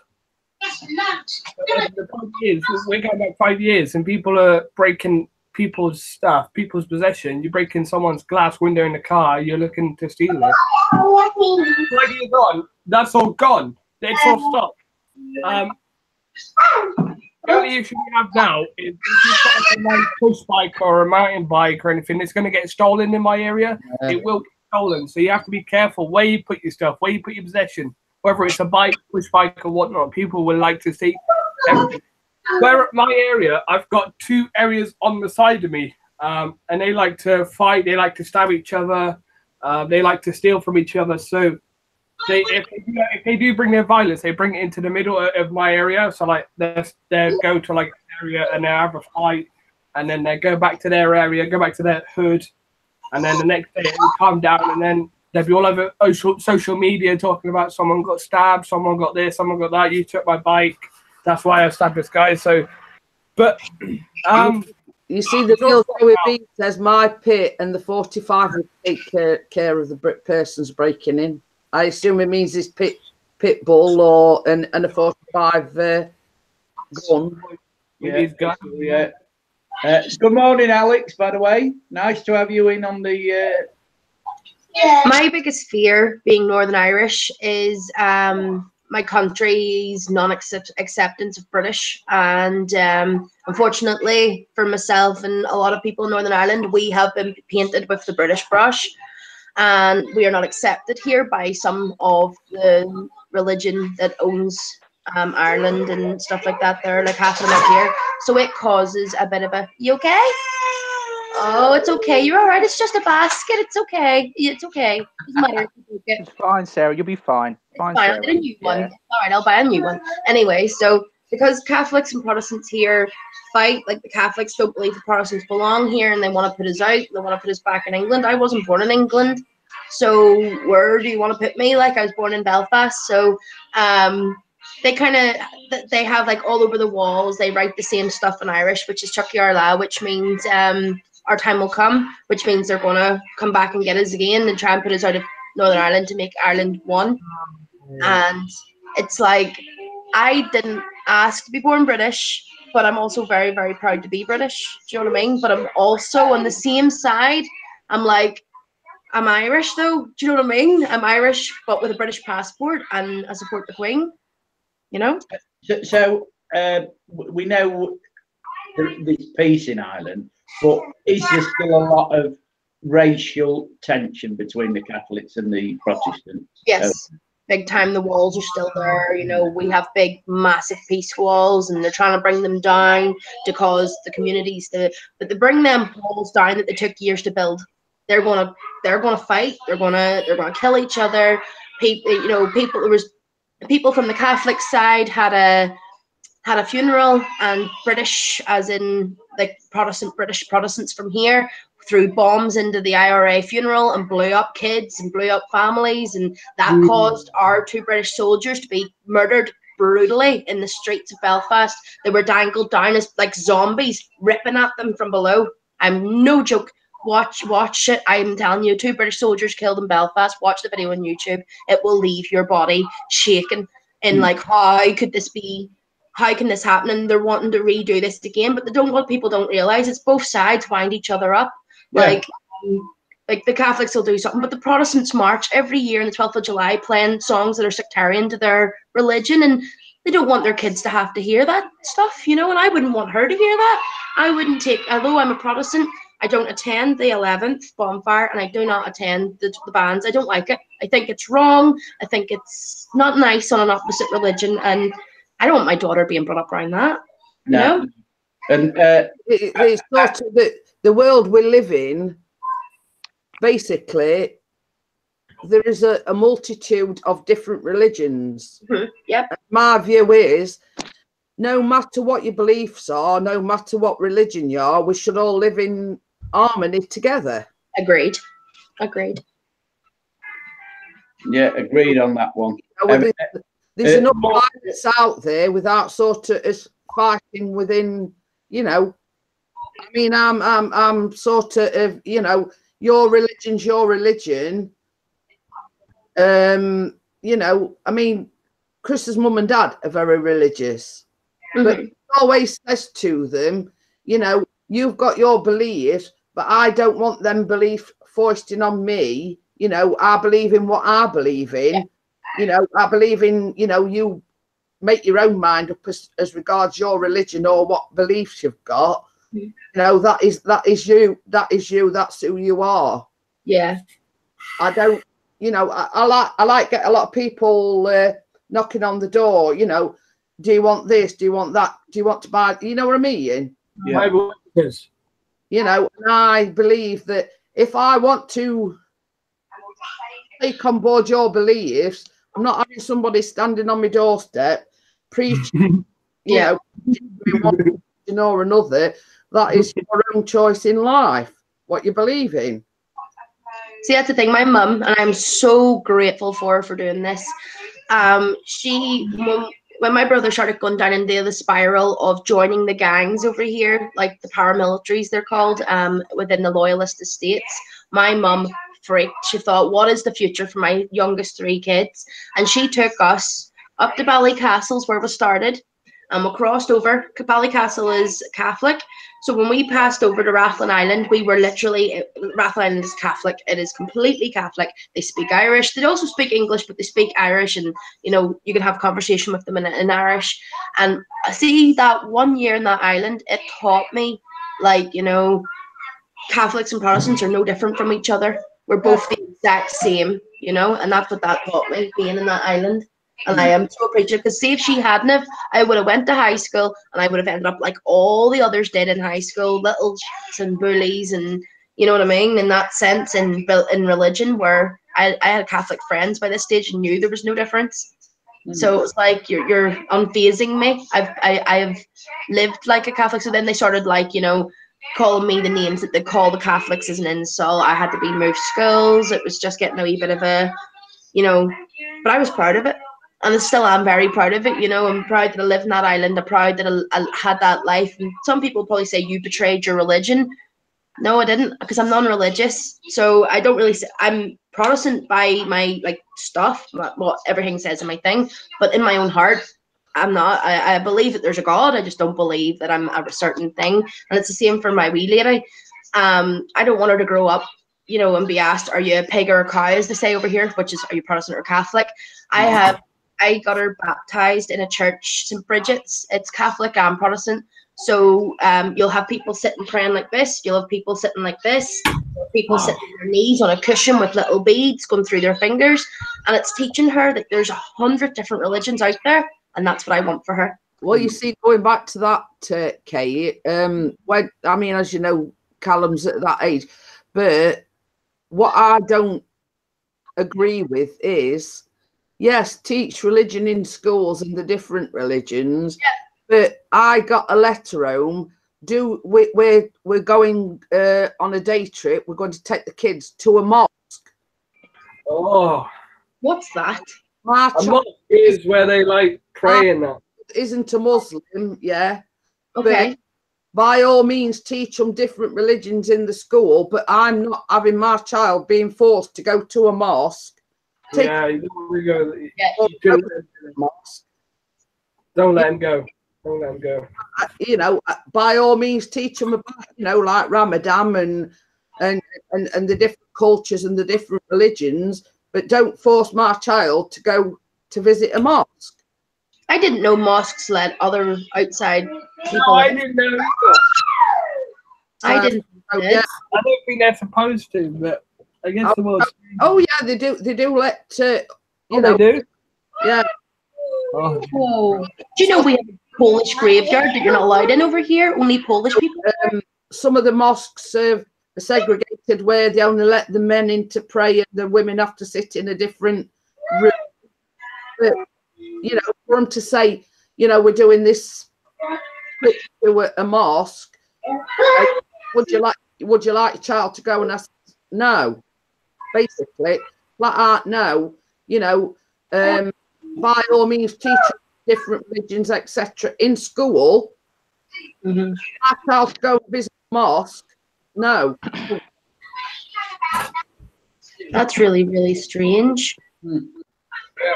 The point is, we're going back 5 years, and people are breaking people's stuff, people's possession. You're breaking someone's glass window in the car. You're looking to steal it. 5 years on, that's all gone. It's all stopped. The only issue we have now is if you've got like a push bike or a mountain bike or anything, it's going to get stolen in my area. It will get stolen, so you have to be careful where you put your stuff, where you put your possession. Whether it's a bike, push bike, or whatnot, people will like to see everything. Where at my area, I've got 2 areas on the side of me, and they like to fight. They like to stab each other. They like to steal from each other. So, if they do bring their violence, they bring it into the middle of my area. So, like, they go to like an area and they have a fight, and then they go back to their area, go back to their hood, and then the next day it will calm down, and then they'll be all over social media talking about someone got stabbed, someone got this, someone got that. You took my bike. That's why I stabbed this guy. So, but you see, the deal with me says my pit and the 45 will take care of the persons breaking in. I assume it means this pit bull or and a 45 gun. Yeah. Good morning, Alex. By the way, nice to have you in on the. My biggest fear, being Northern Irish, is my country's non-acceptance of British. And unfortunately for myself and a lot of people in Northern Ireland, we have been painted with the British brush, and we are not accepted here by some of the religion that owns Ireland and stuff like that. They're like half of them up here, so it causes a bit of a, you okay? Oh, it's okay. You're all right. It's just a basket. It's okay. It's okay. Doesn't matter. It's fine, Sarah. You'll be fine. Fine, I'll get a new one. Yeah. All right, I'll buy a new one. Anyway, so because Catholics and Protestants here fight, like the Catholics don't believe the Protestants belong here, and they want to put us out. They want to put us back in England. I wasn't born in England, so where do you want to put me? Like, I was born in Belfast, so they kind of have like all over the walls. They write the same stuff in Irish, which is Chucky Arla, which means our time will come, which means they're going to come back and get us again and try and put us out of Northern Ireland to make Ireland one. And it's like, I didn't ask to be born British, but I'm also very, very proud to be British. Do you know what I mean? But I'm also on the same side. I'm like, I'm Irish though. Do you know what I mean? I'm Irish, but with a British passport, and I support the Queen. You know? So we know there's peace in Ireland, but is there still a lot of racial tension between the Catholics and the Protestants? Yes, big time. The walls are still there. You know, we have big, massive peace walls, and they're trying to bring them down to cause the communities but they bring them walls down that they took years to build. They're gonna fight. They're gonna kill each other. People, there was people from the Catholic side had a funeral, and British, as in like British Protestants from here, threw bombs into the IRA funeral and blew up kids and blew up families, and that caused our 2 British soldiers to be murdered brutally in the streets of Belfast. They were dangled down as like zombies, ripping at them from below. I'm no joke. Watch it. I'm telling you, 2 British soldiers killed in Belfast. Watch the video on YouTube. It will leave your body shaking in like, how could this be? How can this happen? And they're wanting to redo this again, but what people don't realize is both sides wind each other up. Yeah. Like the Catholics will do something, but the Protestants march every year on the 12th of July playing songs that are sectarian to their religion, and they don't want their kids to have to hear that stuff, you know, and I wouldn't want her to hear that. I wouldn't take, although I'm a Protestant, I don't attend the 11th bonfire, and I do not attend the bands. I don't like it. I think it's wrong. I think it's not nice on an opposite religion, and I don't want my daughter being brought up around that. No. You know? And it's sort of the world we live in. Basically, there is a multitude of different religions. Yep. My view is, no matter what your beliefs are, no matter what religion you are, we should all live in harmony together. Agreed. Yeah, agreed on that one. There's enough violence out there without sort of us fighting within, you know. I mean, I'm sort of, you know, your religion's your religion. You know, I mean, Chris's mum and dad are very religious, but he always says to them, you know, you've got your beliefs, but I don't want them belief foisting on me. You know, I believe in what I believe in. Yeah. You know, I believe in, you know, you make your own mind up as regards your religion or what beliefs you've got. You know, that is you, that's who you are. Yeah. I don't, you know, I like get a lot of people knocking on the door, you know, do you want this? Do you want that? Do you want to buy? You know what I mean? Yeah. You know, and I believe that if I want to take on board your beliefs, I'm not having somebody standing on my doorstep preaching, you know, one or another. That is your own choice in life, what you believe in. See, that's the thing. My mum, and I'm so grateful for her for doing this. When my brother started going down into the spiral of joining the gangs over here, like the paramilitaries they're called, within the loyalist estates, my mum freaked. She thought, what is the future for my youngest 3 kids? And she took us up to Ballycastle's where we started, and we crossed over. Ballycastle is Catholic. So when we passed over to Rathlin Island, we were literally, Rathlin Island is Catholic. It is completely Catholic. They speak Irish. They also speak English, but they speak Irish, and, you know, you can have conversation with them in Irish. And I see that 1 year in that island, it taught me, like, you know, Catholics and Protestants are no different from each other. We're both the exact same, you know, and that's what that taught me, being in that island. And I am so appreciative, because see, if she hadn't have, I would have went to high school and I would have ended up like all the others did in high school, little shits and bullies, and you know what I mean, in that sense, in religion, where I had Catholic friends by this stage and knew there was no difference. So it was like, you're unfazing me. I've lived like a Catholic. So then they started, like, you know, calling me the names that they call the Catholics as an insult. I had to be moved schools. It was just getting a wee bit of a, you know, but I was proud of it. And I still am very proud of it, you know. I'm proud that I live in that island. I'm proud that I had that life. And some people probably say you betrayed your religion. No, I didn't, because I'm non-religious. So I don't really say, I'm Protestant by my, like, stuff, what everything says in my thing. But in my own heart, I'm not. I believe that there's a God. I just don't believe that I'm a certain thing. And it's the same for my wee lady. I don't want her to grow up, you know, and be asked, are you a pig or a cow, as they say over here, which is, are you Protestant or Catholic? I got her baptized in a church, St. Bridget's. It's Catholic and Protestant. So you'll have people sitting praying like this. You'll have people sitting like this. People sitting on their knees on a cushion with little beads going through their fingers. And it's teaching her that there's 100 different religions out there. And that's what I want for her. Well, you see, going back to that, Kate, when, I mean, as you know, Callum's at that age. But what I don't agree with is yes, teach religion in schools and the different religions. Yeah. But I got a letter home. We're going on a day trip. We're going to take the kids to a mosque. Oh, what's that? A mosque is where they like pray and that. Isn't a Muslim, yeah. Okay. But by all means, teach them different religions in the school. But I'm not having my child being forced to go to a mosque. Yeah, you don't really go. Mosque. Don't let him go. Don't let him go. You know, by all means, teach them about, you know, like Ramadan and the different cultures and the different religions. But don't force my child to go to visit a mosque. I didn't know mosques let other outside people. No, I didn't know either. I didn't. Yeah. I don't think they're supposed to, but I guess the world's. Oh yeah, they do. They do let. You know, they do. Yeah. Oh. Whoa. Do you know we have a Polish graveyard that you're not allowed in over here? Only Polish people. Some of the mosques are segregated where they only let the men in to pray and the women have to sit in a different room. But, you know, for them to say, you know, we're doing this to a mosque. Would you like your child to go? And I said, no. Basically, flat no. You know, by all means, teach different religions, etc. in school. Mm-hmm. My child to go and visit a mosque. No. That's really, really strange. Yeah,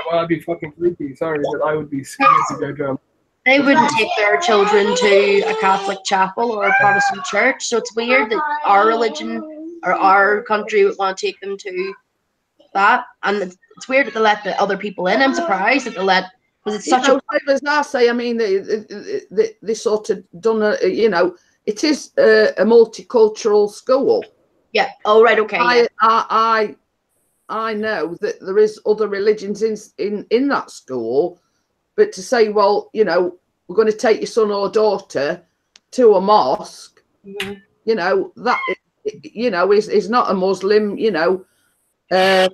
well, I'd be fucking freaky. Sorry, but I would be scared to go down. They wouldn't take their children to a Catholic chapel or a Protestant church, so it's weird that our religion or our country would want to take them to that. And it's weird that they let the other people in. I'm surprised that they let, because it's such a. As I say, I mean, they sort of done a, you know, it is a multicultural school. Yeah. Oh, right. Okay. I know that there is other religions in that school, but to say, well, you know, we're going to take your son or daughter to a mosque, mm-hmm. you know, that, you know, is not a Muslim, you know, by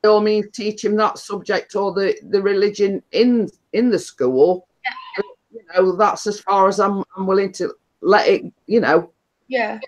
all means teach him that subject or the religion in the school. Yeah. But, you know, that's as far as I'm willing to let it, you know. Yeah.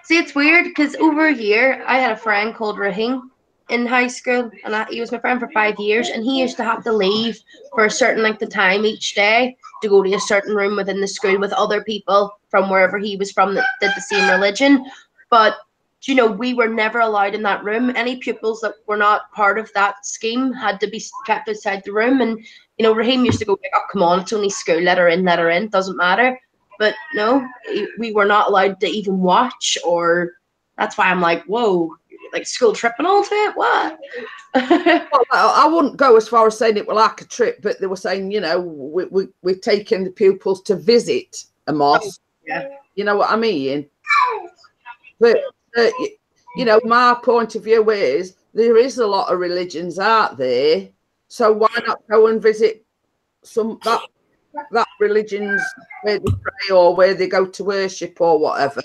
See, it's weird because over here, I had a friend called Rahim in high school, and he was my friend for 5 years, and he used to have to leave for a certain length of time each day to go to a certain room within the school with other people from wherever he was from that did the same religion. But, you know, we were never allowed in that room. Any pupils that were not part of that scheme had to be kept outside the room. And, you know, Rahim used to go, oh, come on, it's only school, let her in, doesn't matter. But no, we were not allowed to even watch, or that's why I'm like, whoa, like school trip and all to it? What? Well, I wouldn't go as far as saying it was like a trip, but they were saying, you know, we're taking the pupils to visit a mosque. Yeah. You know what I mean? But, you know, my point of view is there is a lot of religions out there, so why not go and visit some that religions where they pray or where they go to worship or whatever?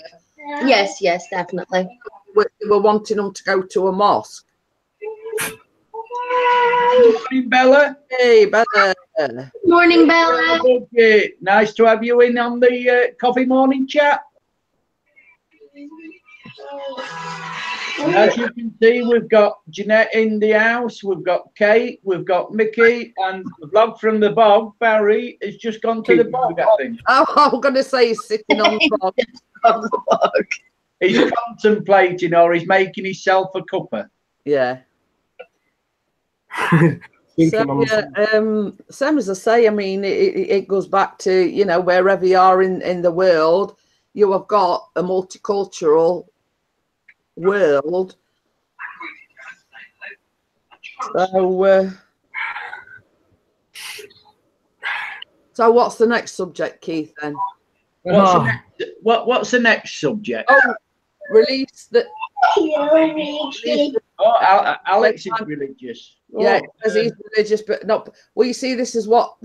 Yes, definitely. They were wanting them to go to a mosque. Morning, Bella. Hey, Bella. Morning, Bella. Nice to have you in on the coffee morning chat. And as you can see, we've got Jeanette in the house, we've got Kate, we've got Mickey, and the vlog from the bog, Barry, has just gone to the bog, I think. Oh, I'm going to say he's sitting on the bog. On the bog. He's contemplating, or he's making himself a cuppa. Yeah. So, same as I say, I mean, it goes back to, you know, wherever you are in the world, you have got a multicultural world. So what's the next subject, Keith, then? What's the next subject? Oh, release the... Oh, Alex is religious. Yeah, because he's religious, but not. Well, you see, this is what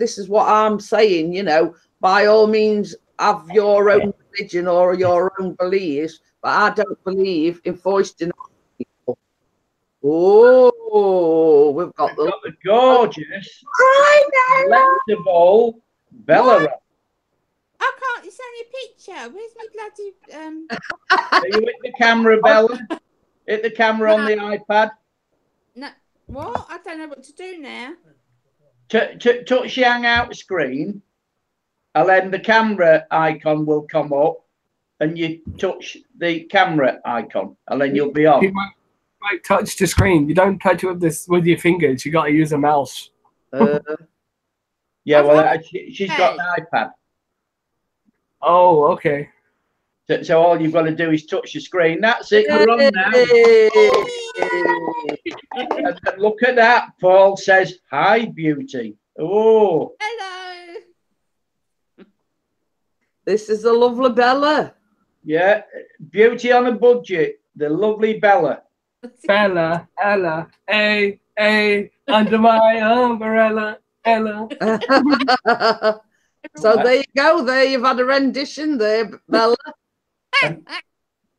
I'm saying. You know, by all means, have your own religion or your own beliefs, but I don't believe in foisting on people. Oh, we've got the gorgeous, Hi, Bella. collectible Bella. I can't. It's only a picture. Where's my bloody Are you hit the camera, Bella? Hit the camera on the iPad. No. What? I don't know what to do now. Touch the hangout screen, and then the camera icon will come up, and you touch the camera icon, and then you'll be on. You might touch the screen. You don't touch it with your fingers. You got to use a mouse. Yeah, well, she's got an iPad. Oh, okay. So all you've got to do is touch the screen. That's it. We're on now. And look at that. Paul says, "Hi, beauty." Oh. Hello. This is the lovely Bella. Yeah, beauty on a budget. The lovely Bella. Bella, Ella, under my umbrella, Ella. So there you go. There you've had a rendition there, Bella.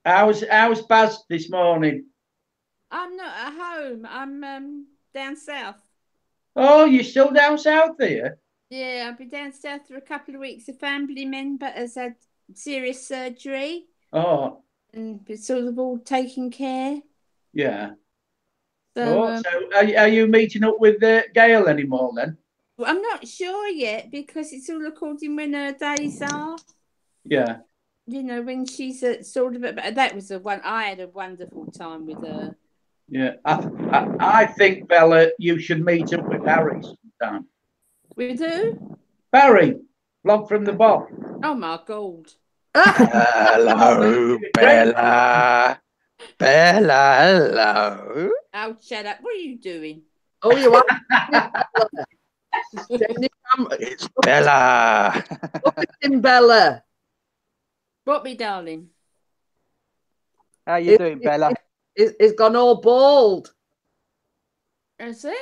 How's Baz this morning? I'm not at home. I'm down south. Oh, you're still down south here? Yeah, I've been down south for a couple of weeks. A family member has had serious surgery. Oh. And it's sort of all taking care. Yeah. So, so are you meeting up with Gail anymore then? well, I'm not sure yet because it's all according when her days are. Yeah. You know, when she's sort of. But that was the one. I had a wonderful time with her. Yeah. I think, Bella, you should meet up with Barry sometime. With who? Barry, Vlog from the Bob. Oh my God. Hello, Bella. Bella, hello. Oh, shut up. What are you doing? Oh, you are? It's Bella. Look at him, Bella. What, me darling? How you doing, Bella? He's gone all bald. Is he?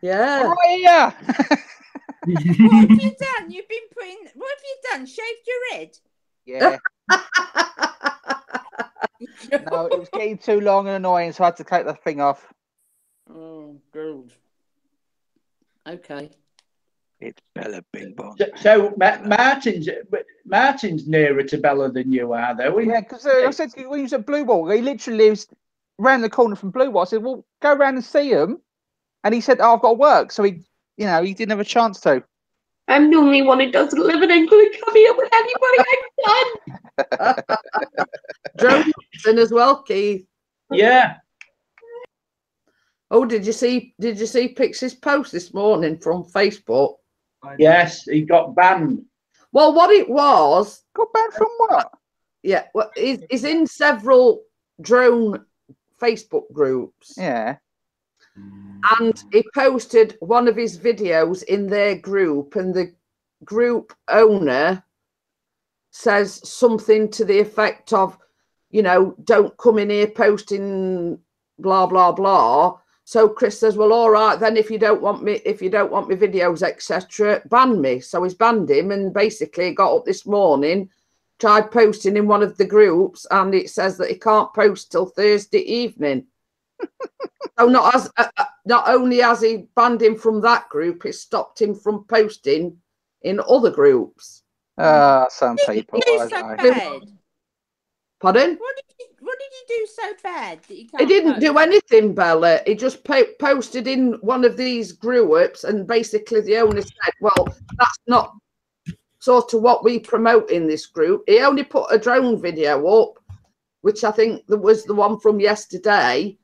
Yeah. Right here. What have you done? You've been putting. What have you done? Shaved your head? Yeah. No, it was getting too long and annoying, so I had to take the thing off. Oh, good. Okay. It's Bella Bing Bong. So Martin's nearer to Bella than you are, though. Yeah, because I said to you, when he was at Blue Wall, he literally lives round the corner from Blue Wall. I said, well, go round and see him. And he said, oh, I've got to work. So he didn't have a chance to. I'm the only one who doesn't live in England. Come here with anybody I've done. Johnson as well, Keith. Yeah. Oh, did you see Pixie's post this morning from Facebook? Yes, he got banned. Well, what it was. Got banned from what? Yeah, well, he's in several drone Facebook groups. Yeah. And he posted one of his videos in their group, and the group owner says something to the effect of, don't come in here posting blah blah blah. So Chris says, well, all right then, if you don't want me videos, etc., ban me. So he's banned him, and basically got up this morning, tried posting in one of the groups, and it says that he can't post till Thursday evening. So not only has he banned him from that group, it stopped him from posting in other groups. Some people. Pardon? What did you do so bad that you can't? He didn't do anything, Bella. He just posted in one of these groups, and basically the owner said, well, that's not sort of what we promote in this group. He only put a drone video up, which I think was the one from yesterday,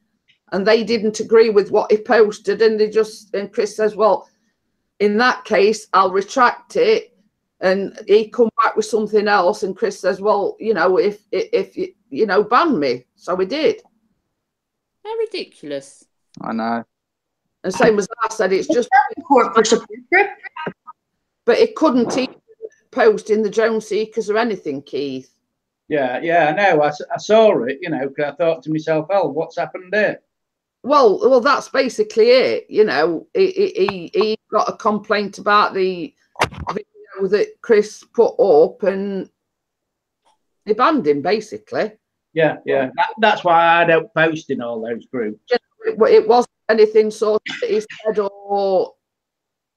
and they didn't agree with what he posted, and Chris says, well, in that case, I'll retract it. And he come back with something else, and Chris says, well, if you ban me. So he did. How ridiculous. I know. And same as I said, it's just Court for but it couldn't even post in the Drone Seekers or anything, Keith. Yeah, I know. I saw it, because I thought to myself, oh, what's happened there? Well, that's basically it. He got a complaint about the video that Chris put up, and he banned him basically. Yeah. That's why I don't post in all those groups. it wasn't anything sort of that he said or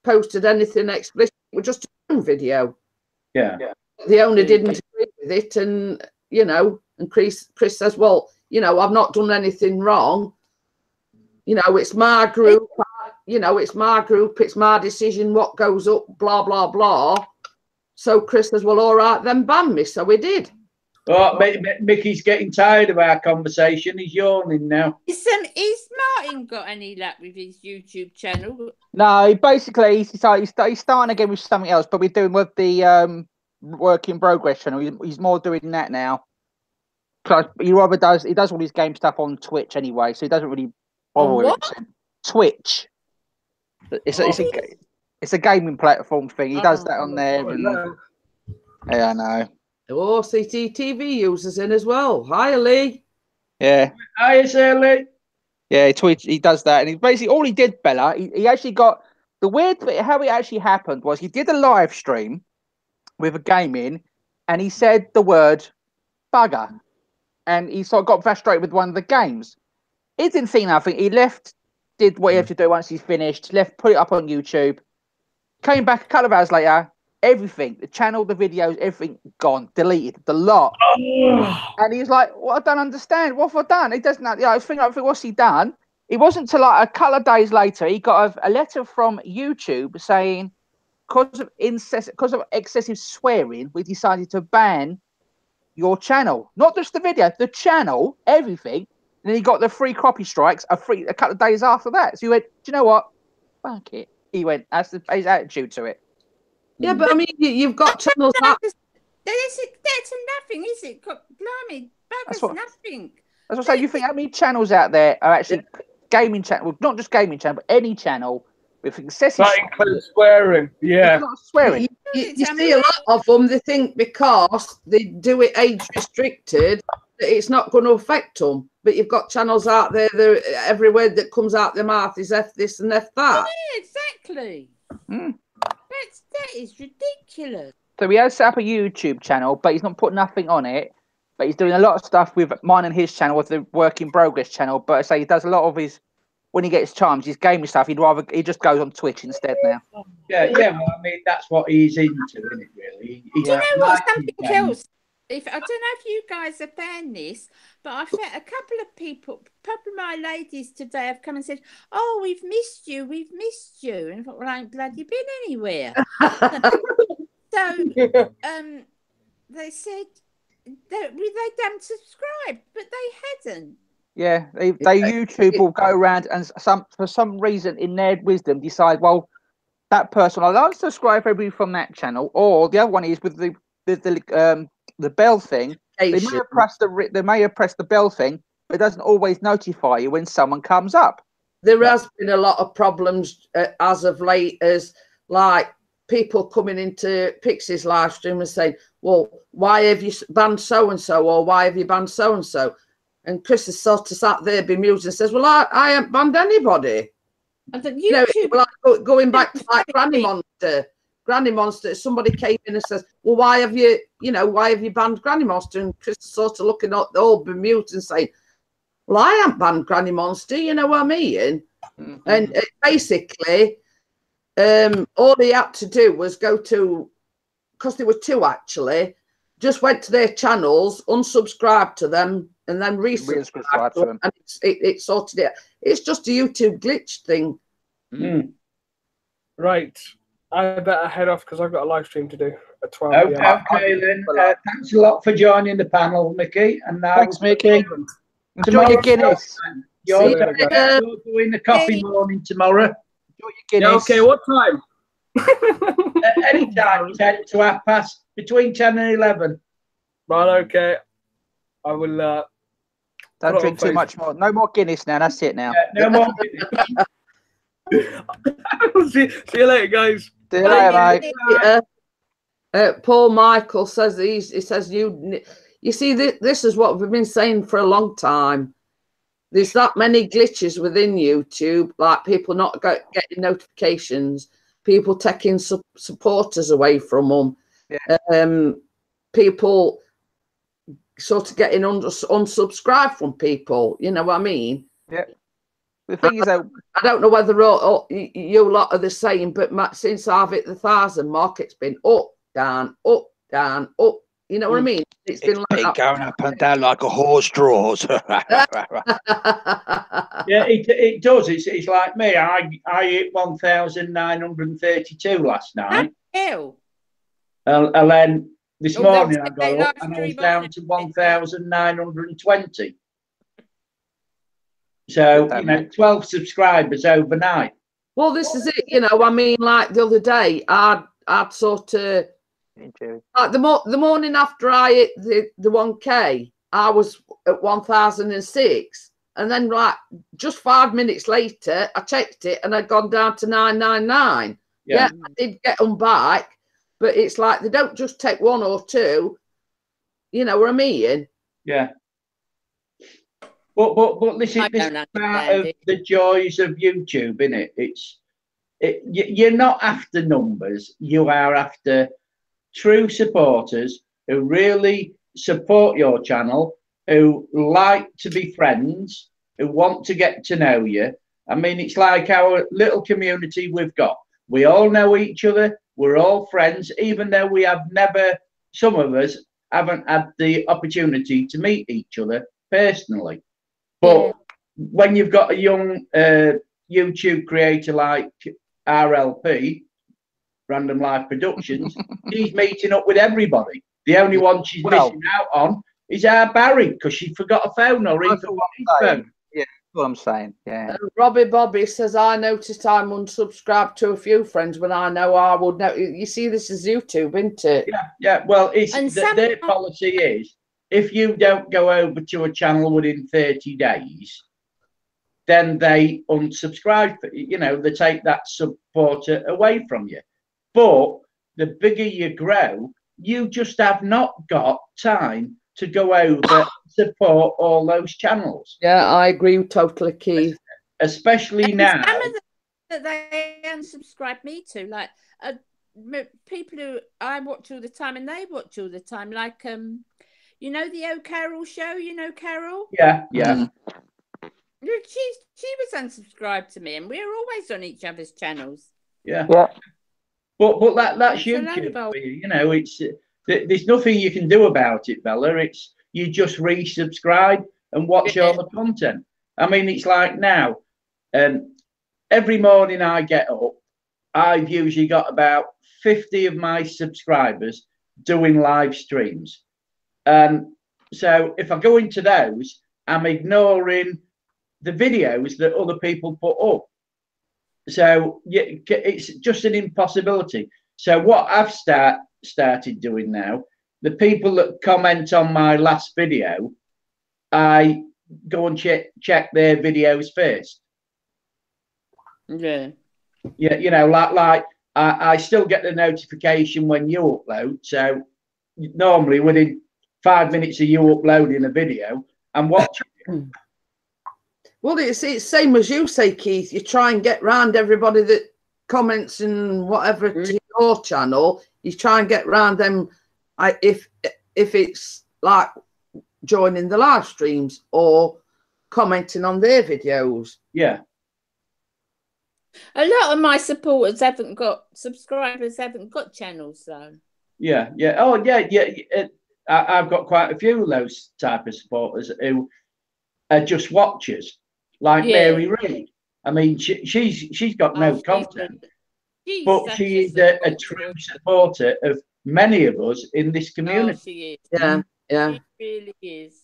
posted anything explicit. It was just a phone video. Yeah. The owner didn't agree with it, and you know, and Chris says, well, you know, I've not done anything wrong. You know, it's my group. You know, it's my group. It's my decision what goes up. Blah blah blah. So Chris says, well, all right, then ban me. So we did. Oh, Mickey's getting tired of our conversation. He's yawning now. Is Martin got any luck with his YouTube channel? No, basically he's starting again with something else, but we're doing with the work in progress channel. He's more doing that now. He does all his game stuff on Twitch anyway, so he doesn't really bother with it. Twitch. It's a gaming platform thing. He does that on there, and yeah, I know. Oh, CCTV users in as well. Hi, Lee. Yeah. Hi, Lee. Yeah, he does that, and he basically all he did, Bella. He actually got the weird thing. How it actually happened was he did a live stream with a game in, and he said the word bugger, and he sort of got frustrated with one of the games. He didn't think nothing. He left, did what he had to do once he's finished. Left, put it up on YouTube. Came back a couple of hours later. Everything, the channel, the videos, everything gone, deleted, the lot. And he's like, well, I don't understand. What have I done? He doesn't know. I was thinking, what's he done? It wasn't until like a couple of days later, he got a letter from YouTube saying, because of excessive swearing, we decided to ban your channel. Not just the video, the channel, everything. And then he got the free copy strikes a couple of days after that. So he went, do you know what? Fuck it. He went, that's his attitude to it. Yeah, but I mean, you've got channels that... That's nothing, is it? Blimey, bugger's nothing. That's what I'm saying. You think how many channels out there are actually gaming channels, not just gaming channel, but any channel with excessive that includes swearing. Yeah. Not swearing. You see a lot of them, they think because they do it age restricted, that it's not going to affect them. But you've got channels out there, every word that comes out their mouth is F this and F that. Yeah, exactly. That is ridiculous. So he has set up a YouTube channel, but he's not put nothing on it. But he's doing a lot of stuff with mine and his channel, with the Work in Progress channel. But I say he does a lot of his, when he gets chance, his gaming stuff. He just goes on Twitch instead now. Yeah. Well, I mean, that's what he's into, isn't it? Really. Do you know what? Something else. I don't know if you guys have found this, but I've met a couple of my ladies today have come and said, "Oh, we've missed you, and I thought, well, I ain't bloody been anywhere. So they said that they done subscribe, but they hadn't. Yeah, they YouTube will go around and for some reason in their wisdom decide, well, that person, I'll unsubscribe everybody from that channel, or the other one is with the bell thing. They may have pressed the bell thing, but it doesn't always notify you when someone comes up. There has been a lot of problems as of late, as like people coming into Pixie's live stream and saying, well, why have you banned so-and-so, or why have you banned so-and-so? And Chris is sort of sat there bemused and says, well, I haven't banned anybody. I think you know, like going back to like Granny Monster, somebody came in and says, well, why have you banned Granny Monster? And Chris is sort of looking at the old bemused and saying, well, I haven't banned Granny Monster, you know what I mean? Mm-hmm. And basically, all he had to do was go to, because there were two actually, just went to their channels, unsubscribed to them, and then resubscribed to them. And it sorted it. It's just a YouTube glitch thing. Mm. Right. I better head off because I've got a live stream to do at 12 p.m. Okay, then. Thanks a lot for joining the panel, Mickey. And now, thanks, Mickey. Enjoy your Guinness. You're doing the coffee morning tomorrow. Enjoy your Guinness. Yeah, okay, what time? Any time, 10 to half past, between 10 and 11. Right, okay. I will... Don't drink too much more. No more Guinness now. That's it now. No more Guinness. See you later, guys. See you later, mate. Paul Michael says he says you see this is what we've been saying for a long time. There's that many glitches within YouTube, like people not getting notifications, people taking supporters away from them, yeah. People sort of getting unsubscribed from people. You know what I mean? Yeah. The thing is, though, I don't know whether you lot are the same, but since I've hit the 1,000 mark, it's been up, down, up, down, up. You know what I mean? It's been like going up and down like a horse draws. Yeah, it does. It's like me. I hit 1,932 last night. Ew. And then this morning I that's got up and I was down to 1,920. So, 12 subscribers overnight. Well, this is it. You know, I mean, like the other day, I'd sort of, like the morning after I hit the 1K, I was at 1,006. And then, like, just 5 minutes later, I checked it and I'd gone down to 999. Yeah, I did get them back. But it's like they don't just take one or two. You know what I mean? Yeah. But this is part of the joys of YouTube, isn't it? You're not after numbers. You are after true supporters who really support your channel, who like to be friends, who want to get to know you. I mean, it's like our little community we've got. We all know each other. We're all friends, even though we have never, some of us haven't had the opportunity to meet each other personally. But when you've got a young YouTube creator like RLP, Random Life Productions, she's meeting up with everybody. The only one she's missing out on is our Barry, because she forgot a phone or even got his phone. Yeah, that's what I'm saying. Yeah. Robbie Bobby says, I noticed I'm unsubscribed to a few friends when I know I would know. You see, this is YouTube, isn't it? Yeah. Well, their policy is, if you don't go over to a channel within 30 days, then they unsubscribe. You know, they take that supporter away from you. But the bigger you grow, you just have not got time to go over and support all those channels. Yeah, I agree totally, Keith. Especially now. Some of them that they unsubscribe me to, like people who I watch all the time and they watch all the time, like you know the Carol show. You know Carol? Yeah. She was unsubscribed to me, and we're always on each other's channels. Yeah. But that's YouTube for you. You know, there's nothing you can do about it, Bella. It's you just resubscribe and watch all the content. I mean, it's like now, every morning I get up, I've usually got about 50 of my subscribers doing live streams. So if I go into those, I'm ignoring the videos that other people put up. So it's just an impossibility. So what I've started doing now, the people that comment on my last video, I go and check their videos first. Yeah. Yeah, you know, like I still get the notification when you upload. So normally within 5 minutes of you uploading a video, I'm watching it. Well, it's same as you say, Keith. You try and get round everybody that comments and whatever to your channel. You try and get round them. If it's like joining the live streams or commenting on their videos. Yeah. A lot of my supporters haven't got channels, though. Yeah. Oh, yeah. I've got quite a few of those type of supporters who are just watchers, like Mary Reid. I mean, she's got no content, but she is a true supporter of many of us in this community. Oh, she is. Yeah. She really is.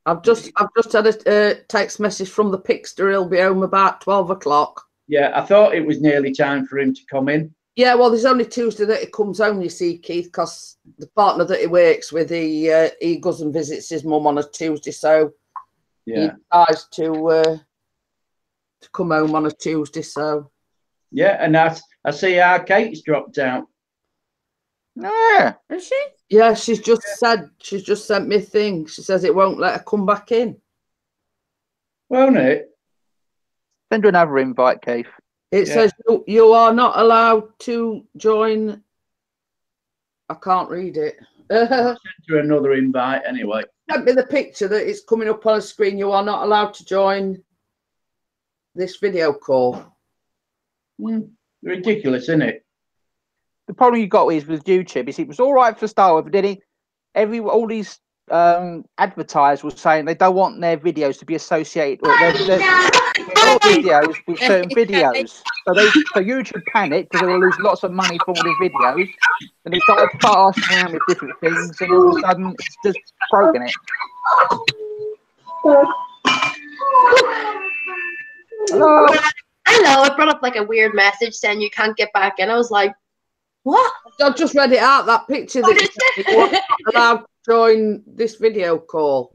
I've just had a text message from the Pixter. He'll be home about 12 o'clock. Yeah, I thought it was nearly time for him to come in. Yeah, well, there's only Tuesday that he comes home, you see, Keith, because the partner that he works with, he goes and visits his mum on a Tuesday, so he decides to come home on a Tuesday. So yeah, and I see our Kate's dropped out. Yeah, is she? Yeah, she's just sent me a thing. She says it won't let her come back in. Won't it? Send her another invite, Keith. It says you are not allowed to join. I can't read it. I'll send her another invite anyway. Sent me the picture that it's coming up on a screen. You are not allowed to join this video call. Ridiculous, isn't it? The problem you got is with YouTube is it was all right for start with, but then all these advertisers were saying they don't want their videos to be associated with their videos with certain videos. So YouTube panicked because they will lose lots of money from all the videos, and they started asking around with different things, and all of a sudden it's just broken it. Hello. Hello. It brought up like a weird message saying you can't get back in. I was like, what? I've just read it out. That picture that you weren't allowed to join this video call.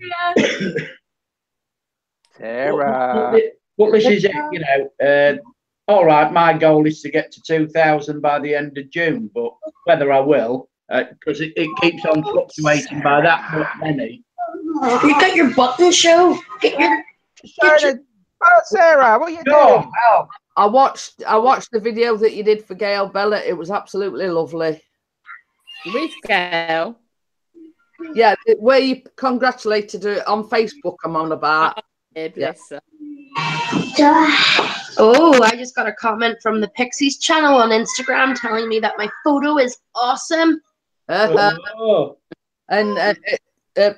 Sarah. Well, this is it, you know. All right, my goal is to get to 2,000 by the end of June, but whether I will, because it keeps on fluctuating by that many. You got your button show. Get your. Oh, Sarah, what are you doing? Oh. I watched the video that you did for Gail Bella. It was absolutely lovely. With Gail? Yeah, where you congratulated her on Facebook. I'm on about. Yeah, bless her. Oh, I just got a comment from the Pixies channel on Instagram telling me that my photo is awesome. And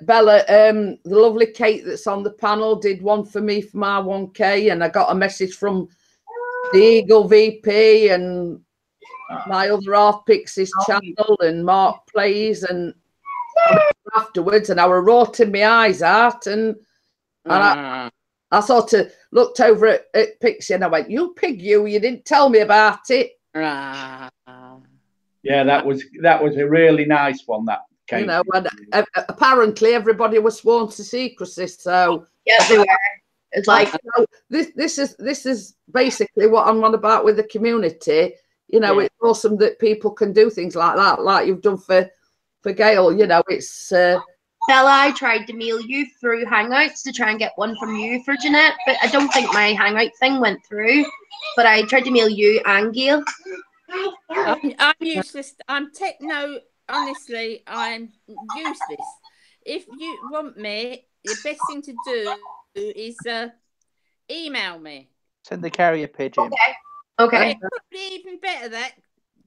Bella, the lovely Kate that's on the panel did one for me for my 1K, and I got a message from the Eaglevp and my other half Pixies channel and Mark Plays, and afterwards, and I were rotting my eyes out, and I sort of looked over at Pixie and I went, "You pig, you didn't tell me about it." Yeah, that was a really nice one. That came, you know, and apparently everybody was sworn to secrecy. So yes, they were. It's like, you know, this is basically what I'm on about with the community. You know, it's awesome that people can do things like that, like you've done for Gail. You know, it's. Bella, I tried to mail you through Hangouts to try and get one from you for Jeanette, but I don't think my Hangout thing went through. But I tried to mail you and Gail. I'm useless. I'm techno. Honestly, I'm useless. If you want me, the best thing to do is email me. Send the carrier pigeon. Okay. It's probably even better that,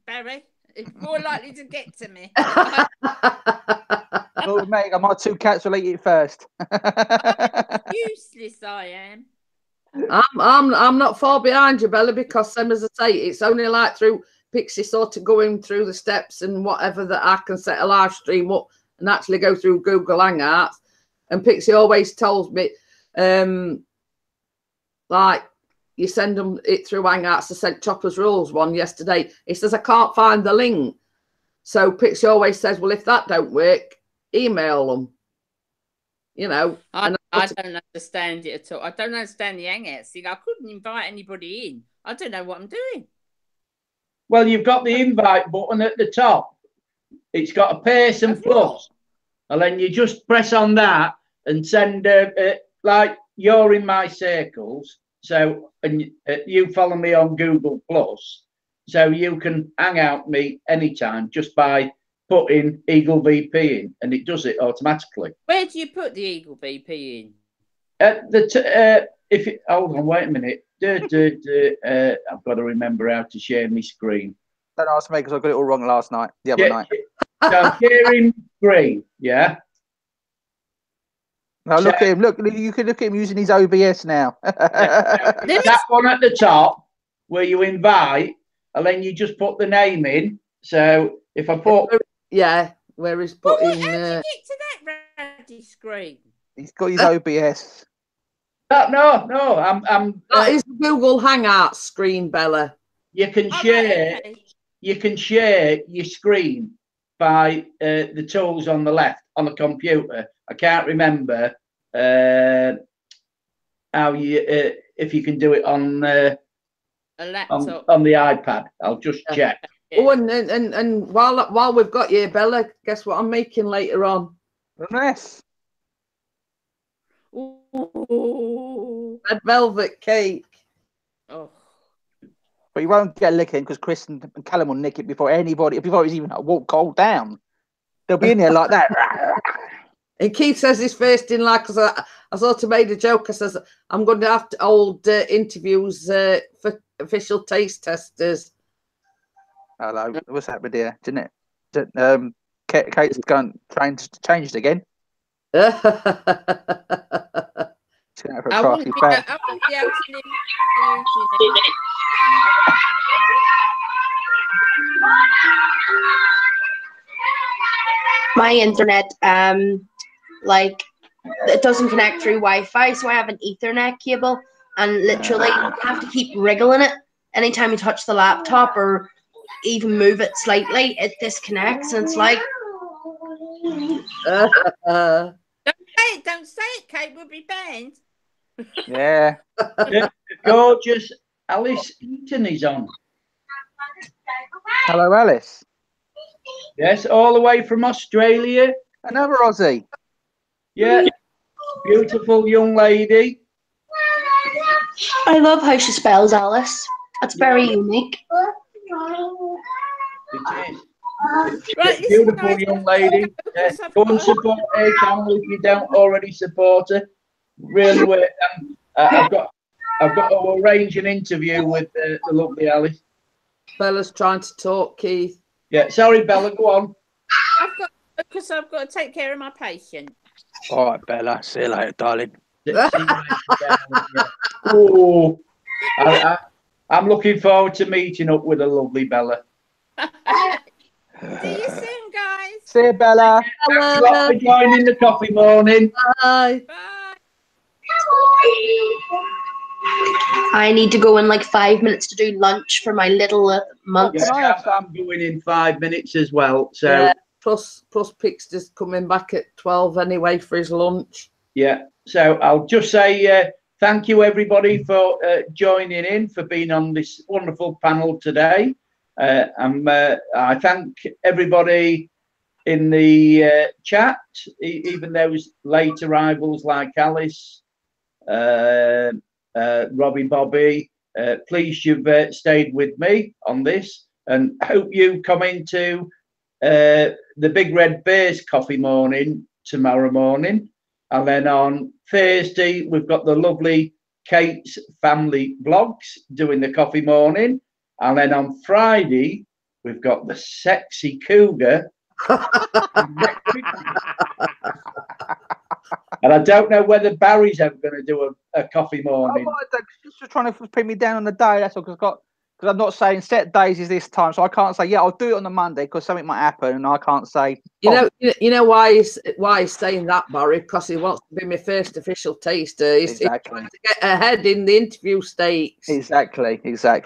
Barry. It's more likely to get to me. Oh, mate, my two cats will eat it first. Useless I am. I'm not far behind you, Bella, because same as I say, it's only like through Pixie sort of going through the steps and whatever that I can set a live stream up and actually go through Google Hangouts. And Pixie always tells me, like, you send them it through Hangouts. I sent Chopper's Rules one yesterday. He says, I can't find the link. So Pixie always says, well, if that don't work, email them. You know. I don't understand it at all. I don't understand the Hangouts thing. I couldn't invite anybody in. I don't know what I'm doing. Well, you've got the invite button at the top. It's got a person plus. And then you just press on that and send, like, you're in my circles. So, and you follow me on Google Plus. So you can hang out me anytime just by putting Eaglevp in, and it does it automatically. Where do you put the Eaglevp in? Hold on, wait a minute. I've got to remember how to share my screen. Don't ask me because I got it all wrong last night. The other night. So sharing screen, yeah. Now look at him. Look, you can look at him using his OBS now. That one at the top where you invite, and then you just put the name in. So if I put, where he's putting. How did you get to that ruddy screen? He's got his OBS. No, that is Google Hangouts screen, Bella. You can share. Okay. You can share your screen by the tools on the left on the computer. I can't remember how you if you can do it on a laptop on the iPad. I'll just check. Oh, and while we've got you, Bella, guess what I'm making later on? Yes. Ooh. Red velvet cake. Oh. But you won't get licking because Chris and Callum will nick it before it's even walk cold down. They'll be in there like that. And Keith says his face didn't like, because I sort of made a joke. I says, I'm going to have to hold interviews for official taste testers. Hello, what's happened here? Didn't it? Kate's gone changed again. She's going for a I wouldn't crafty be bag. able to live you know. My internet, like, it doesn't connect through Wi-Fi, so I have an Ethernet cable, and literally have to keep wriggling it anytime you touch the laptop or even move it slightly. It disconnects, and it's like. Don't say it, Kate. We'll be banned. Yeah. The gorgeous Alice Eaton is on. Hello, Alice. Yes, all the way from Australia. Another Aussie. Yeah, beautiful young lady. I love how she spells Alice. That's very unique. It is. Right, listen, Beautiful guys, young lady. Go and support her channel if you don't already support her. Really worth it. I've got to arrange an interview with the lovely Alice. Bella's trying to talk, Keith. Yeah, sorry, Bella, go on. Because I've got to take care of my patient. All right, Bella. See you later, darling. See you later, darling, yeah. Oh, I'm looking forward to meeting up with the lovely Bella. See you soon, guys. See you, Bella. Thanks a lot for joining the coffee morning. Bye. Bye. I need to go in like 5 minutes to do lunch for my little months. Yeah, I'm going in 5 minutes as well. So yeah, plus Pixter's coming back at 12 anyway for his lunch. yeah, so I'll just say thank you everybody for joining in, for being on this wonderful panel today. I thank everybody in the chat, even those late arrivals like Alice, Robbie, Bobby. Please, you've stayed with me on this, and hope you come into the Big Red Bears coffee morning tomorrow morning. And then on Thursday, we've got the lovely Kate's Family Vlogs doing the coffee morning. And then on Friday, we've got the Sexy Cougar. And I don't know whether Barry's ever going to do a coffee morning. She's just trying to pin me down on the day. That's all. Because I'm not saying set days is this time, so I can't say I'll do it on the Monday because something might happen, and I can't say. You know why he's saying that, Barry? Because he wants to be my first official taster. He's trying to get ahead in the interview stakes. Exactly. He So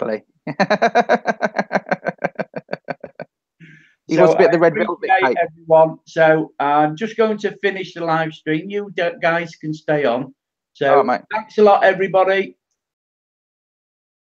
wants to be at the red velvet. Everyone. So I'm just going to finish the live stream. You guys can stay on. So thanks a lot, everybody.